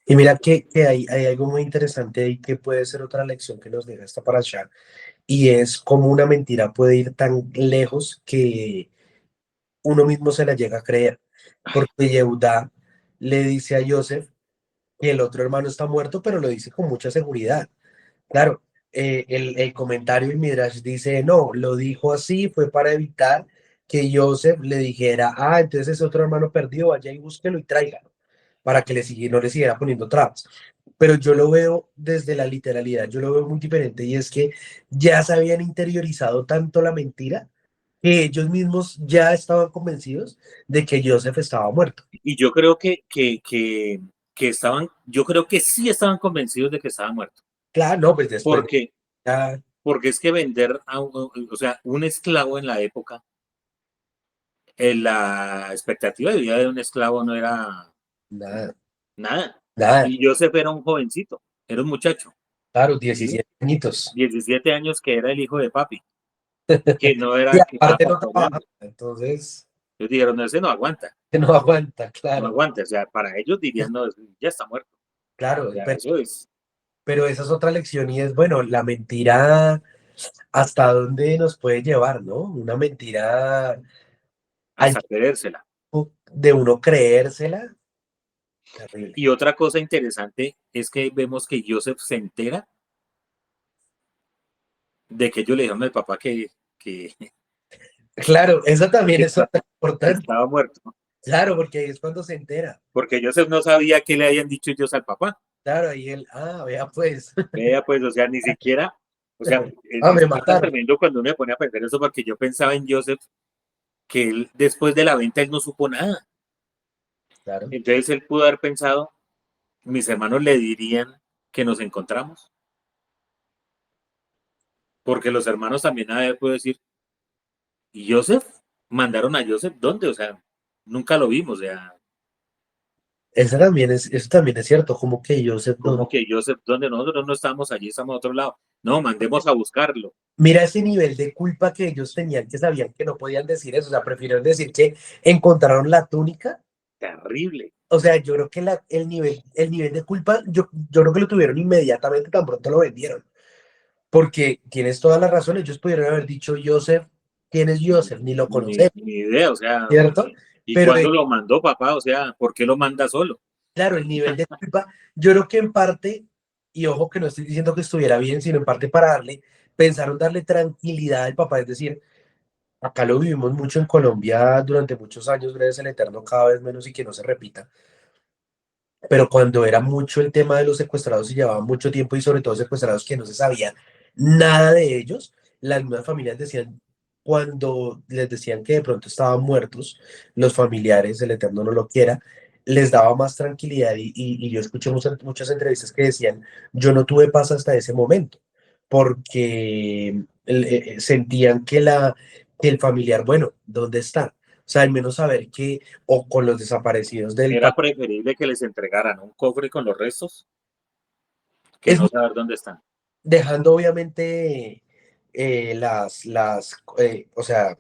Y mira que hay algo muy interesante ahí que puede ser otra lección que nos deja esta parasha, y es cómo una mentira puede ir tan lejos que uno mismo se la llega a creer. Porque Yehudá le dice a Joseph que el otro hermano está muerto, pero lo dice con mucha seguridad. Claro, el comentario en Midrash dice, no, lo dijo así, fue para evitar que Joseph le dijera, ah, entonces ese otro hermano perdido, vaya y búsquelo y tráigalo, para que no le siguiera poniendo trabas. Pero yo lo veo desde la literalidad, yo lo veo muy diferente, y es que ya se habían interiorizado tanto la mentira que ellos mismos ya estaban convencidos de que Joseph estaba muerto. Y yo creo yo creo que sí estaban convencidos de que estaba muerto, Claro, no, pues después porque, ya porque es que vender o sea, un esclavo en la época, la expectativa de vida de un esclavo no era nada, nada. nada, Y Joseph era un jovencito, era un muchacho, claro, ¿sí? 17 añitos. 17 años, que era el hijo de papi, que no Y era que estaba aparte para no trabaja, comer. entonces Ellos dijeron, no, ese no aguanta, no aguanta, no claro, aguanta. O sea, para ellos dirían, no, ya está muerto. O claro, sea, eso es pero esa es otra lección, y es, bueno, la mentira, ¿hasta dónde nos puede llevar, no? Una mentira al hasta creérsela. punto de uno creérsela, terrible. Y otra cosa interesante es que vemos que Joseph se entera de que ellos le dijeron al papá que, Claro, eso también que, es está- otra que importante, estaba muerto. claro, porque ahí es cuando se entera, Porque Joseph no sabía qué le habían dicho ellos al papá. claro, ahí él, vea pues, Vea, pues, o sea, ni siquiera, o sea, me es tan mataron, tremendo cuando uno me pone a pensar eso, porque yo pensaba en Joseph que él, después de la venta, él no supo nada. claro, Entonces él pudo haber pensado, mis hermanos le dirían que nos encontramos, porque los hermanos también a ver, puedo decir, ¿y Joseph? ¿Mandaron a Joseph dónde? O sea, nunca lo vimos, o sea, eso también es cierto, como que yo sé como dónde. que Joseph, donde nosotros no estamos allí, estamos a otro lado. No, mandemos a buscarlo. Mira ese nivel de culpa que ellos tenían, que sabían que no podían decir eso, o sea, prefirieron decir que encontraron la túnica. Terrible. O sea, yo creo que el nivel de culpa, yo creo que lo tuvieron inmediatamente tan pronto lo vendieron, porque tienes toda la razón, ellos pudieron haber dicho, Joseph, ¿quién es Joseph? Ni lo conocemos, Ni idea, o sea, ¿cierto? ¿y Pero cuándo lo mandó papá? O sea, ¿por qué lo manda solo? claro, el nivel de culpa, yo creo que en parte, y ojo que no estoy diciendo que estuviera bien, sino en parte para darle pensaron darle tranquilidad al papá, es decir, acá lo vivimos mucho en Colombia durante muchos años, gracias al Eterno, cada vez menos y que no se repita. Pero cuando era mucho el tema de los secuestrados y llevaba mucho tiempo y sobre todo secuestrados que no se sabía nada de ellos, las mismas familias decían, cuando les decían que de pronto estaban muertos, los familiares, el Eterno no lo quiera, les daba más tranquilidad y yo escuché muchas entrevistas que decían, yo no tuve paz hasta ese momento, porque sentían que el familiar, bueno, ¿dónde está? O sea, al menos saber que, o con los desaparecidos del Era papá, preferible que les entregaran un cofre con los restos que es no saber dónde están. dejando obviamente o sea,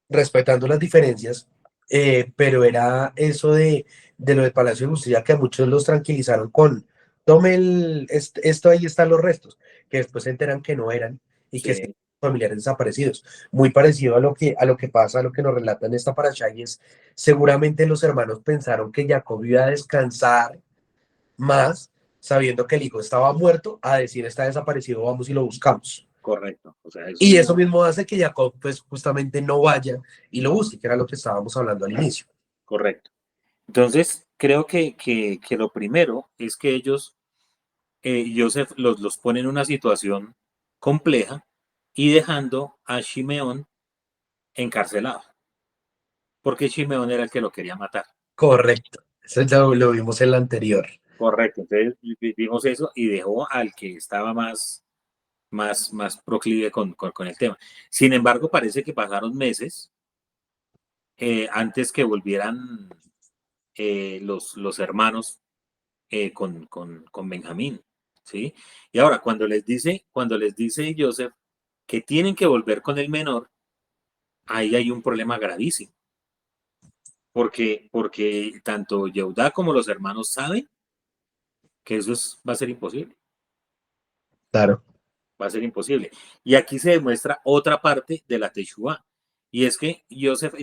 respetando las diferencias, pero era eso de lo del Palacio de Justicia que a muchos los tranquilizaron con, tome esto, ahí están los restos, que después se enteran que no eran y que sí, Sí, familiares desaparecidos. Muy parecido a lo que pasa, a lo que nos relatan esta paracha, y es, seguramente los hermanos pensaron que Jacob iba a descansar más, sabiendo que el hijo estaba muerto, a decir está desaparecido, vamos y lo buscamos. correcto. O sea, eso Y eso no, mismo hace que Jacob, pues justamente no vaya y lo busque, que era lo que estábamos hablando al inicio. correcto. Entonces, creo que lo primero es que ellos, Joseph los pone en una situación compleja y dejando a Shimeón encarcelado, porque Shimeón era el que lo quería matar. Correcto. Eso ya lo vimos en la anterior. Correcto, entonces vimos eso y dejó al que estaba más proclive con el tema. Sin embargo, parece que pasaron meses antes que volvieran los hermanos con Benjamín, ¿sí? Y ahora, cuando les dice Joseph que tienen que volver con el menor, ahí hay un problema gravísimo, porque tanto Yehudá como los hermanos saben que va a ser imposible, Claro, va a ser imposible. Y aquí se demuestra otra parte de la Teshuvá, y es que Joseph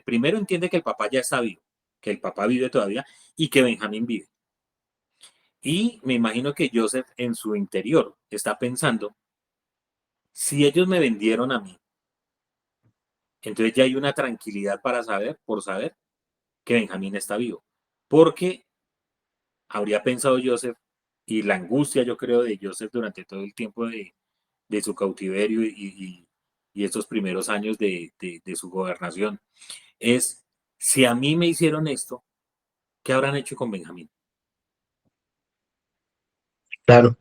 primero entiende que el papá ya está vivo, que el papá vive todavía y que Benjamín vive. Y me imagino que Joseph en su interior está pensando, si ellos me vendieron a mí, entonces ya hay una tranquilidad por saber que Benjamín está vivo. Porque habría pensado Joseph, y la angustia yo creo de Joseph durante todo el tiempo de su cautiverio y estos primeros años de su gobernación, es, si a mí me hicieron esto, ¿qué habrán hecho con Benjamín? claro,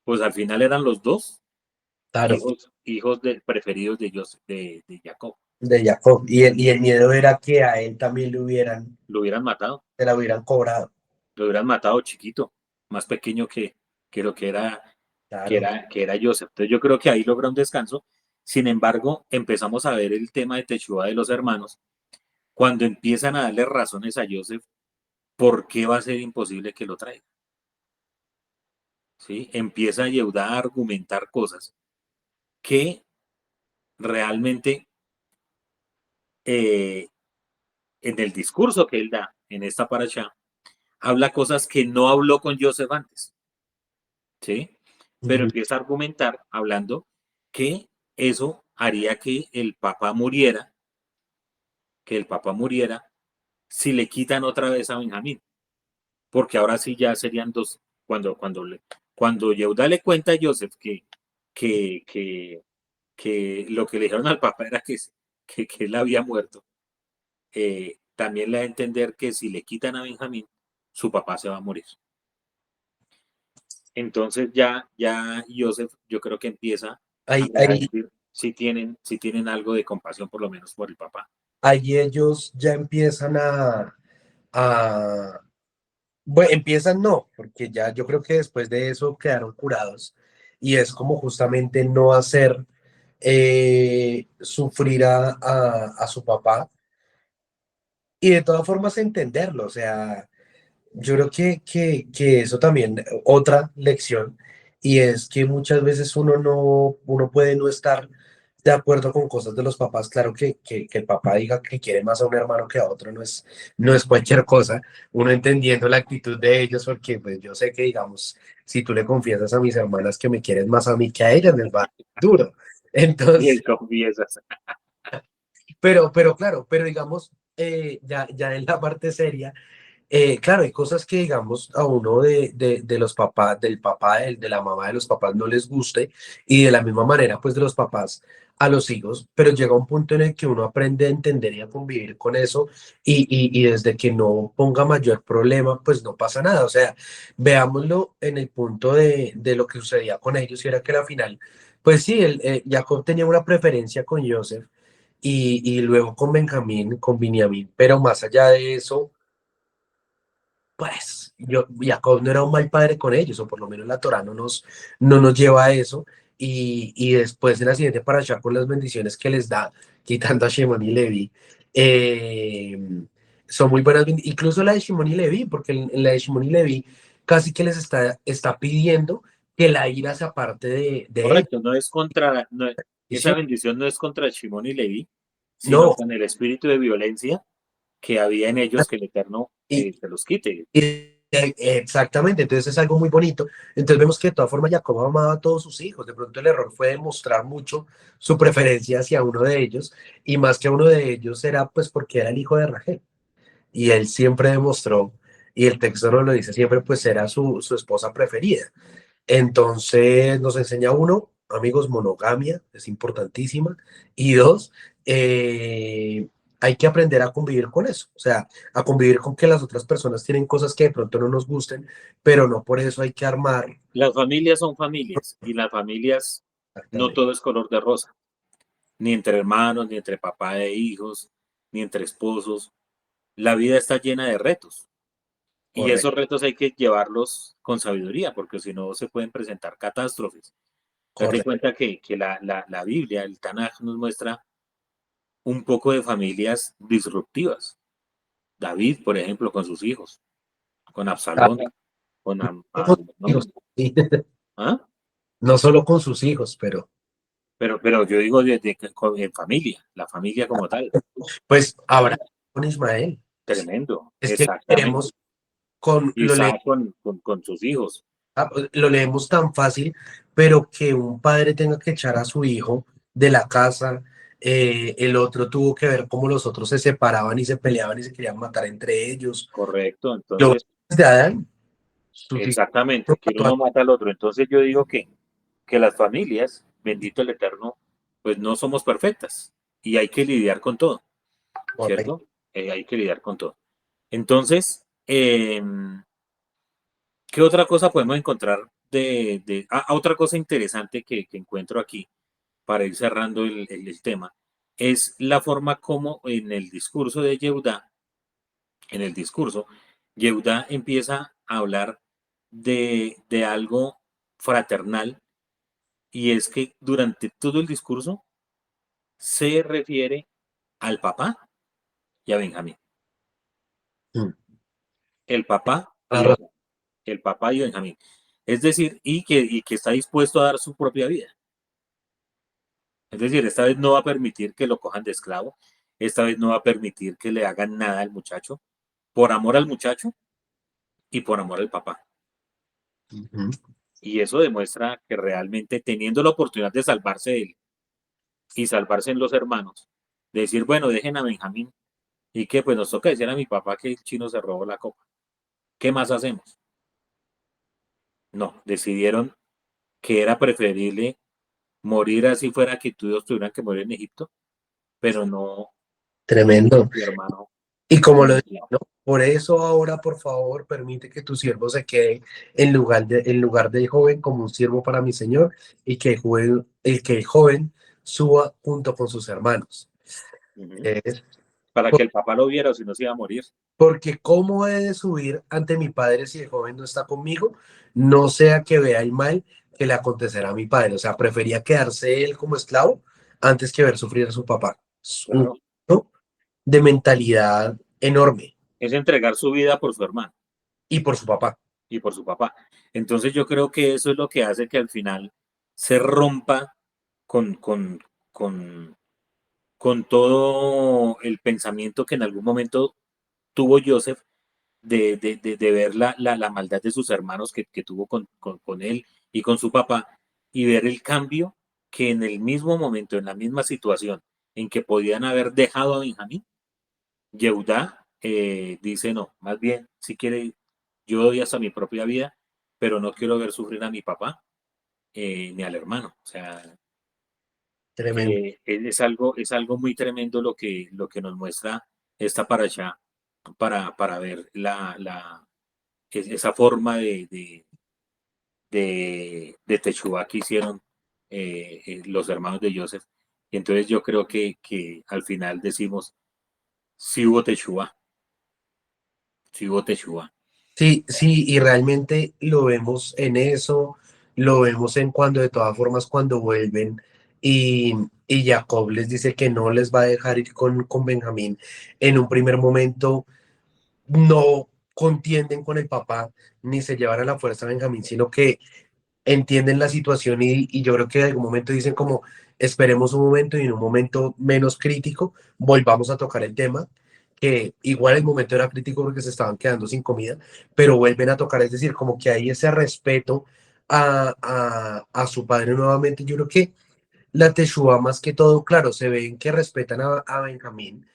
Pues al final eran los dos claro, hijos preferidos de Joseph, de Jacob. de Jacob. Y el miedo era que a él también Lo hubieran matado. se la hubieran cobrado. Lo hubieran matado chiquito, más pequeño que lo Claro, que era Joseph. Entonces yo creo que ahí logra un descanso. Sin embargo, empezamos a ver el tema de Teshuvah de los hermanos, cuando empiezan a darle razones a Joseph, ¿por qué va a ser imposible que lo traiga? ¿Sí? Empieza Yehuda a argumentar cosas que realmente eh, en el discurso que él da en esta parasha, habla cosas que no habló con Joseph antes. ¿Sí? Pero ujú, empieza a argumentar hablando que eso haría que el Papa muriera si le quitan otra vez a Benjamín, porque ahora sí ya serían dos, cuando Yehuda le cuenta a Joseph que, que, que lo que le dijeron al Papa era que él había muerto, también le da a entender que si le quitan a Benjamín, su papá se va a morir. Entonces ya Joseph yo creo que empieza a ahí, decir si tienen algo de compasión por lo menos por el papá. ahí ellos ya empiezan a, bueno, empiezan no, porque ya yo creo que después de eso quedaron curados y es como justamente no hacer sufrir a su papá y de todas formas entenderlo, o sea, yo creo que eso también, otra lección, y es que muchas veces uno puede no estar de acuerdo con cosas de los papás. Claro que el papá diga que quiere más a un hermano que a otro, no es cualquier cosa. Uno entendiendo la actitud de ellos, porque pues yo sé que, digamos, si tú le confiesas a mis hermanas que me quieren más a mí que a ellas, les va a dar duro. Y él Entonces, confiesa. pero claro, pero digamos, ya en la parte seria, claro, hay cosas que, digamos, a uno de los papás, del papá, de la mamá de los papás no les guste, y de la misma manera, pues, de los papás a los hijos, pero llega un punto en el que uno aprende a entender y a convivir con eso, y desde que no ponga mayor problema, pues no pasa nada. O sea, veámoslo en el punto de lo que sucedía con ellos, y era que al final, pues sí, Jacob tenía una preferencia con Joseph, y luego con Benjamín, con Binyamin, pero más allá de eso, pues Jacob no era un mal padre con ellos, o por lo menos la Torá no nos lleva a eso. Y después en la siguiente parasha con las bendiciones que les da, quitando a Shimon y Levi, son muy buenas, incluso la de Shimon y Levi, porque en la de Shimon y Levi casi que les está pidiendo que la ira se aparte de ellos. Correcto, no es contra, esa bendición no es contra Shimón y Leví, sino No, con el espíritu de violencia que había en ellos que el Eterno se los quite. Exactamente, entonces es algo muy bonito. Entonces vemos que de todas formas Jacob amaba a todos sus hijos. De pronto el error fue demostrar mucho su preferencia hacia uno de ellos, y más que uno de ellos era pues porque era el hijo de Rachel. Y él siempre demostró, y el texto nos lo dice siempre, pues era su esposa preferida. Entonces nos enseña uno, amigos, monogamia es importantísima. Y dos, eh, hay que aprender a convivir con eso. O sea, a convivir con que las otras personas tienen cosas que de pronto no nos gusten, pero no por eso hay que armar. Las familias son familias y las familias no Exactamente. todo es color de rosa, ni entre hermanos, ni entre papá e hijos, ni entre esposos. La vida está llena de retos y esos Correcto, retos hay que llevarlos con sabiduría porque si no se pueden presentar catástrofes. Date correcto. cuenta que la Biblia, el Tanaj, nos muestra un poco de familias disruptivas. David, por ejemplo, con sus hijos, con Ah, Absalón, con no con sus hijos, Amnón. sí. ¿Ah? No solo con sus hijos, pero Pero yo digo en familia, la familia como tal, pues ¿verdad? Abraham con Ismael. Tremendo, Es que exactamente. Isaac con sus hijos, lo leemos tan fácil, pero que un padre tenga que echar a su hijo de la casa, el otro tuvo que ver cómo los otros se separaban y se peleaban y se querían matar entre ellos. correcto. Lo Entonces, de Adán, sus hijos exactamente, que mató a uno mata al otro. Entonces yo digo que las familias, bendito el Eterno, pues no somos perfectas y hay que lidiar con todo, correcto. ¿cierto? Hay que lidiar con todo. Entonces, ¿qué otra cosa podemos encontrar otra cosa interesante que encuentro aquí para ir cerrando el tema? Es la forma como en el discurso de Yehudá, en el discurso, Yehudá empieza a hablar de algo fraternal y es que durante todo el discurso se refiere al papá y a Benjamín. Mm. El papá La y razón. Benjamín. El papá y Benjamín. Es decir, y que está dispuesto a dar su propia vida. Es decir, esta vez no va a permitir que lo cojan de esclavo, esta vez no va a permitir que le hagan nada al muchacho, por amor al muchacho y por amor al papá. Ujú. Y eso demuestra que realmente teniendo la oportunidad de salvarse de él y salvarse en los hermanos, de decir, bueno, dejen a Benjamín y que pues nos toca decir a mi papá que el chino se robó la copa. ¿Qué más hacemos? No, decidieron que era preferible morir así fuera que todos tuvieran que morir en Egipto, pero no dejar a Tremendo. su hermano Y como como lo digo, esclavo. ¿no? Por eso ahora, por favor, permite que tu siervo se quede en lugar del joven como un siervo para mi Señor, y que el joven suba junto con sus hermanos. Ujú. Es Para por- que el papá lo viera o si no se iba a morir. Porque cómo he de subir ante mi padre si el joven no está conmigo, no sea que vea el mal que le acontecerá a mi padre. O sea, prefería quedarse él como esclavo antes que ver sufrir a su papá. Es un Claro, cambio de mentalidad enorme. es entregar su vida por su hermano Y por su papá. y por su papá. Entonces yo creo que eso es lo que hace que al final se rompa con, con, con, con todo el pensamiento que en algún momento tuvo Joseph de ver la maldad de sus hermanos que tuvo con él y con su papá, y ver el cambio que en el mismo momento, en la misma situación en que podían haber dejado a Benjamín, Yehudá dice, no, más bien, si quiere, yo doy hasta mi propia vida, pero no quiero ver sufrir a mi papá ni al hermano. O sea, Tremendo. es algo muy tremendo lo que nos muestra esta parasha para ver esa forma de Teshuvá que hicieron los hermanos de Joseph. Y entonces yo creo que al final decimos, sí hubo Teshuvá, sí hubo Teshuvá. Sí, sí, y realmente lo vemos en eso, lo vemos en cuando de todas formas cuando vuelven y, y Jacob les dice que no les va a dejar ir con Benjamín. En un primer momento no contienden con el papá ni se llevan a la fuerza a Benjamín, sino que entienden la situación y yo creo que en algún momento dicen como esperemos un momento y en un momento menos crítico volvamos a tocar el tema, que igual el momento era crítico porque se estaban quedando sin comida, pero vuelven a tocar, es decir, como que hay ese respeto a su padre nuevamente. Yo creo que la Teshuvá más que todo, claro, se ven que respetan a Benjamín,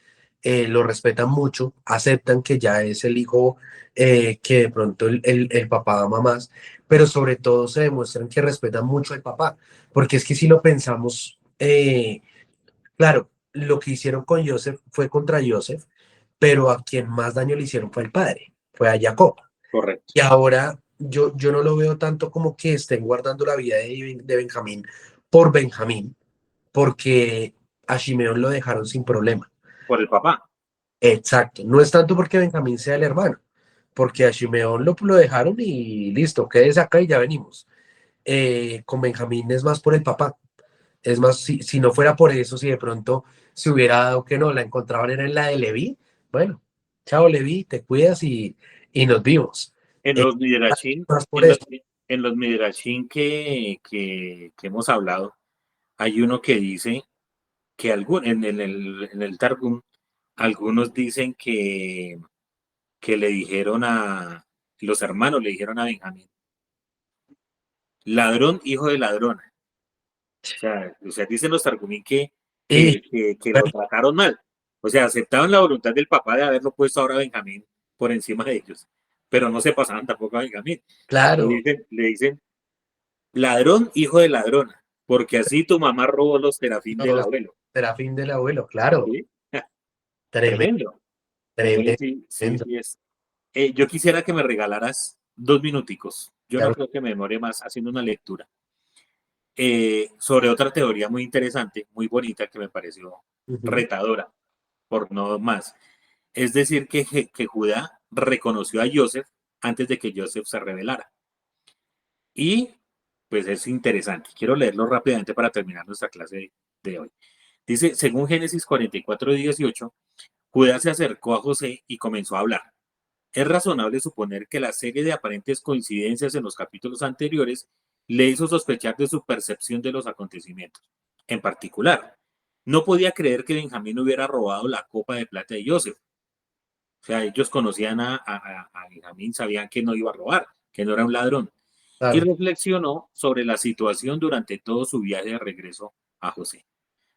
lo respetan mucho, aceptan que ya es el hijo que de pronto el papá ama más, pero sobre todo se demuestran que respetan mucho al papá, porque es que si lo pensamos, claro, lo que hicieron con Joseph fue contra Joseph, pero a quien más daño le hicieron fue al padre, fue a Jacob. Correcto, Y ahora yo no lo veo tanto como que estén guardando la vida de Benjamín por Benjamín, porque a Shimeón lo dejaron sin problema. por el papá. Exacto, no es tanto porque Benjamín sea el hermano, porque a Shimeón lo dejaron y listo, quédese acá y ya venimos. Con Benjamín es más por el papá, es más, si no fuera por eso, si de pronto se hubiera dado que no, la encontraban era en la de Leví, bueno, chao Leví, te cuidas y nos vimos. En Eh, los Midrashim, más por eso. en los Midrashim que hemos hablado, hay uno que dice que en el Targum, algunos dicen que le dijeron los hermanos le dijeron a Benjamín, ladrón, hijo de ladrona. O sea, dicen los Targumín Y que lo trataron mal. O sea, aceptaban la voluntad del papá de haberlo puesto ahora a Benjamín por encima de ellos, pero no se pasaban tampoco a Benjamín. claro, Le dicen ladrón, hijo de ladrona, porque así tu mamá robó los terafín del los abuelo. Serafín del abuelo, claro, ¿Sí? tremendo, Tremendo. Entonces, sí, sí, tremendo. sí es. Yo quisiera que me regalaras 2 minuticos. Yo no Claro. creo que me demore más haciendo una lectura sobre otra teoría muy interesante, muy bonita, que me pareció Ujú. retadora, por no más. Es decir, que Judá reconoció a Joseph antes de que Joseph se revelara. Y pues es interesante. Quiero leerlo rápidamente para terminar nuestra clase de hoy. Dice, según Génesis 44:18, Judá se acercó a José y comenzó a hablar. Es razonable suponer que la serie de aparentes coincidencias en los capítulos anteriores le hizo sospechar de su percepción de los acontecimientos. En particular, no podía creer que Benjamín hubiera robado la copa de plata de Joseph. O sea, ellos conocían a Benjamín, sabían que no iba a robar, que no era un ladrón. Y Claro. reflexionó sobre la situación durante todo su viaje de regreso a José.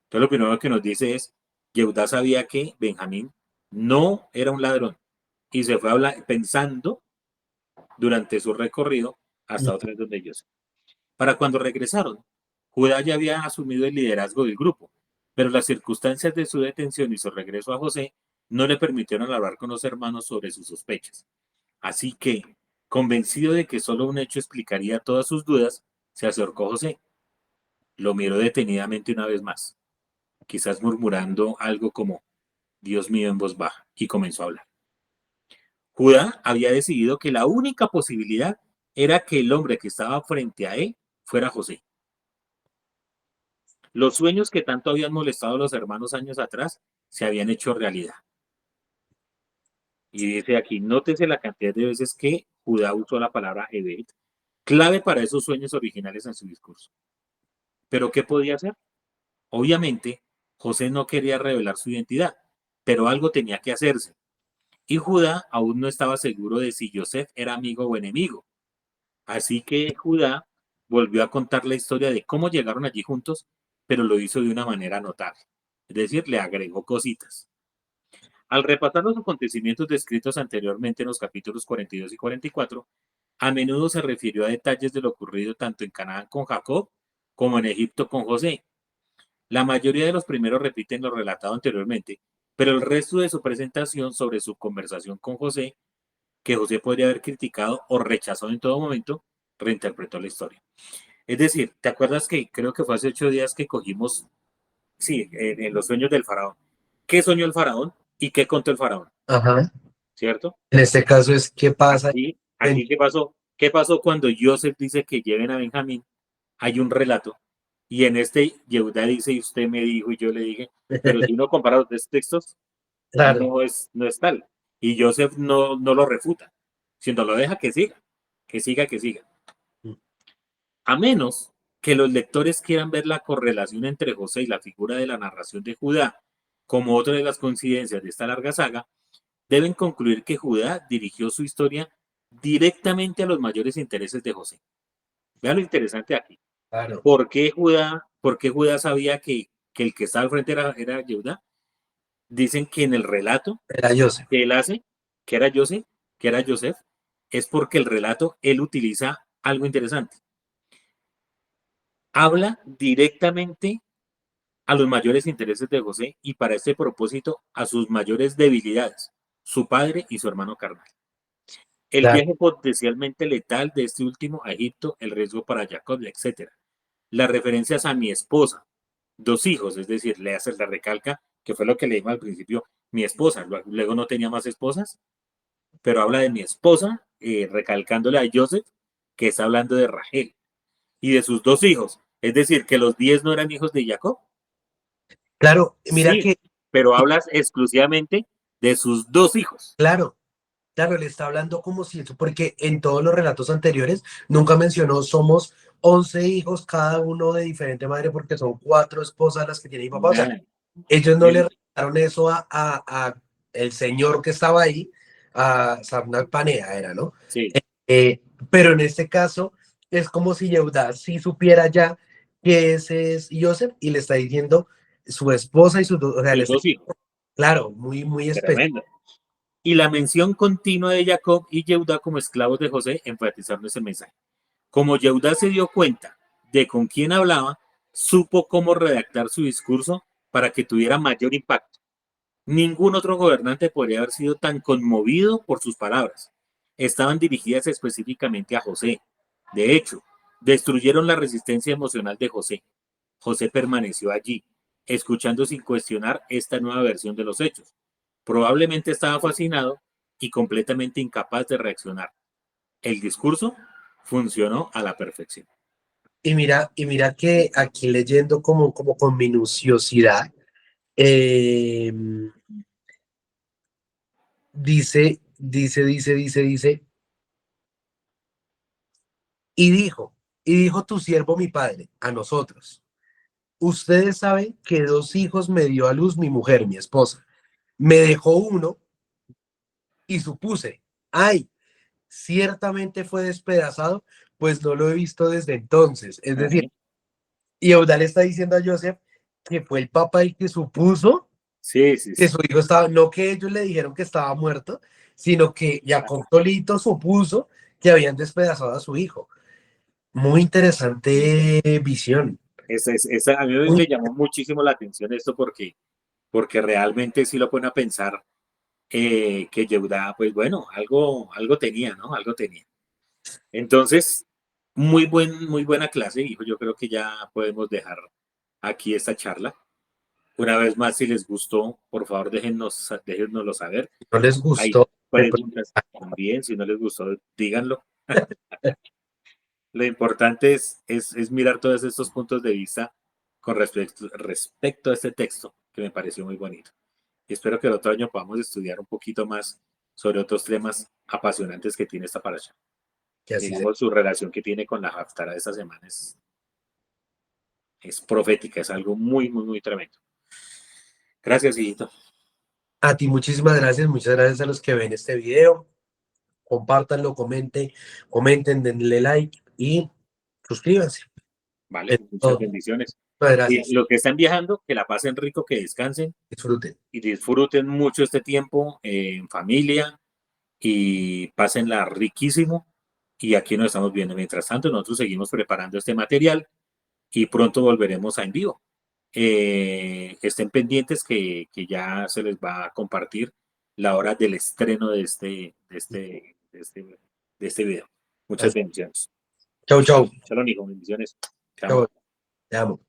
Entonces, lo primero que nos dice es, Yehudá sabía que Benjamín no era un ladrón y se fue pensando durante su recorrido hasta otra vez donde ellos. Para cuando regresaron, Judá ya había asumido el liderazgo del grupo, pero las circunstancias de su detención y su regreso a José no le permitieron hablar con los hermanos sobre sus sospechas. Así que, convencido de que solo un hecho explicaría todas sus dudas, se acercó a José, lo miró detenidamente una vez más, quizás murmurando algo como Dios mío en voz baja, y comenzó a hablar. Judá había decidido que la única posibilidad era que el hombre que estaba frente a él fuera José. Los sueños que tanto habían molestado a los hermanos años atrás se habían hecho realidad. Y dice aquí, nótese la cantidad de veces que Judá usó la palabra Ebed, clave para esos sueños originales en su discurso. ¿Pero qué podía hacer? Obviamente, José no quería revelar su identidad, pero algo tenía que hacerse. y Judá aún no estaba seguro de si Yosef era amigo o enemigo. Así que Judá volvió a contar la historia de cómo llegaron allí juntos, pero lo hizo de una manera notable. Es decir, le agregó cositas. Al repasar los acontecimientos descritos anteriormente en los capítulos 42 y 44, a menudo se refirió a detalles de lo ocurrido tanto en Canaán con Jacob como en Egipto con José. La mayoría de los primeros repiten lo relatado anteriormente, pero el resto de su presentación sobre su conversación con José, que José podría haber criticado o rechazado en todo momento, reinterpretó la historia. Es decir, ¿te acuerdas que creo que fue hace 8 días que cogimos, sí, en los sueños del faraón? ¿Qué soñó el faraón y qué contó el faraón? Ajá. ¿Cierto? En este caso es qué pasa. Aquí ¿qué pasó? ¿Qué pasó cuando Joseph dice que lleven a Benjamín? Hay un relato. Y en este Yehuda dice, y usted me dijo, y yo le dije, pero si uno compara los dos textos, Claro, no es tal. Y Joseph no lo refuta, sino lo deja que siga, que siga, que siga. A menos que los lectores quieran ver la correlación entre José y la figura de la narración de Judá como otra de las coincidencias de esta larga saga, deben concluir que Judá dirigió su historia directamente a los mayores intereses de José. Vean lo interesante aquí. claro. Por qué Judá sabía que el que estaba al frente era Yehuda? Dicen que en el relato Era Joseph. que él hace, que era Joseph, que era Joseph, es porque el relato él utiliza algo interesante. Habla directamente a los mayores intereses de José y para este propósito a sus mayores debilidades, su padre y su hermano carnal. El Claro, viaje potencialmente letal de este último a Egipto, el riesgo para Jacob, etc. Las referencias a mi esposa, dos hijos, es decir, le hace la recalca, que fue lo que le dijimos al principio, mi esposa, luego no tenía más esposas, pero habla de mi esposa, recalcándole a Joseph que está hablando de Rachel y de sus dos hijos, es decir, que los 10 no eran hijos de Jacob, claro, mira sí, que, pero hablas exclusivamente de sus dos hijos. claro, claro, le está hablando como si eso, porque en todos los relatos anteriores nunca mencionó somos 11 hijos, cada uno de diferente madre, porque son 4 esposas las que tiene mi papá. O sea, Nada. ellos no le El, relataron eso a el señor que estaba ahí, a Sabna Panea era, ¿no? sí, Eh, pero en este caso es como si Yehuda sí supiera ya que ese es Joseph y le está diciendo su esposa y sus dos, o sea, le sus está, dos hijos, claro, muy, muy especial. tremendo. Y la mención continua de Jacob y Yehuda como esclavos de José enfatizando ese mensaje. Como Yehuda se dio cuenta de con quién hablaba, supo cómo redactar su discurso para que tuviera mayor impacto. Ningún otro gobernante podría haber sido tan conmovido por sus palabras. Estaban dirigidas específicamente a José. De hecho, destruyeron la resistencia emocional de José. José permaneció allí, escuchando sin cuestionar esta nueva versión de los hechos. Probablemente estaba fascinado y completamente incapaz de reaccionar. El discurso funcionó a la perfección. Y mira que aquí leyendo como con minuciosidad, eh, dice, y dijo, y dijo tu siervo mi padre, a nosotros. Ustedes saben que 2 hijos me dio a luz mi mujer, mi esposa. Me dejó uno y supuse, ay, ciertamente fue despedazado, pues no lo he visto desde entonces. Es decir, Ajá. y Eudal está diciendo a Joseph que fue el papá el que supuso Sí, sí, que sí. su hijo estaba, no que ellos le dijeron que estaba muerto, sino que Jacob solito supuso que habían despedazado a su hijo. Muy interesante visión. A mí Muy, me llamó muchísimo la atención esto porque realmente sí lo pone a pensar que Yehuda, pues bueno, algo tenía, ¿no? Algo tenía. Entonces, muy buena clase, hijo. Yo creo que ya podemos dejar aquí esta charla. Una vez más, si les gustó, por favor, déjennoslo saber. no les Hay gustó. preguntas también, si no les gustó, díganlo. Lo importante es mirar todos estos puntos de vista con respecto a este texto, que me pareció muy bonito. Y espero que el otro año podamos estudiar un poquito más sobre otros temas apasionantes que tiene esta paracha. Que así sea. Digamos, su relación que tiene con la Haftarah de esta semana es profética, es algo muy tremendo. Gracias, hijito. A ti muchísimas gracias, muchas gracias a los que ven este video. Compártanlo, comenten, denle like y suscríbanse. ¿Vale? Es Muchas todo. bendiciones. Muchas Y gracias. los que están viajando, que la pasen rico, que descansen Disfruten. y disfruten mucho este tiempo en familia y pásenla riquísimo. Y aquí nos estamos viendo. Mientras tanto, nosotros seguimos preparando este material y pronto volveremos a en vivo. Estén pendientes que ya se les va a compartir la hora del estreno de este video. Muchas bendiciones. Chau, chau. Shalom, hijo, bendiciones. Te amo. Chau. Te amo.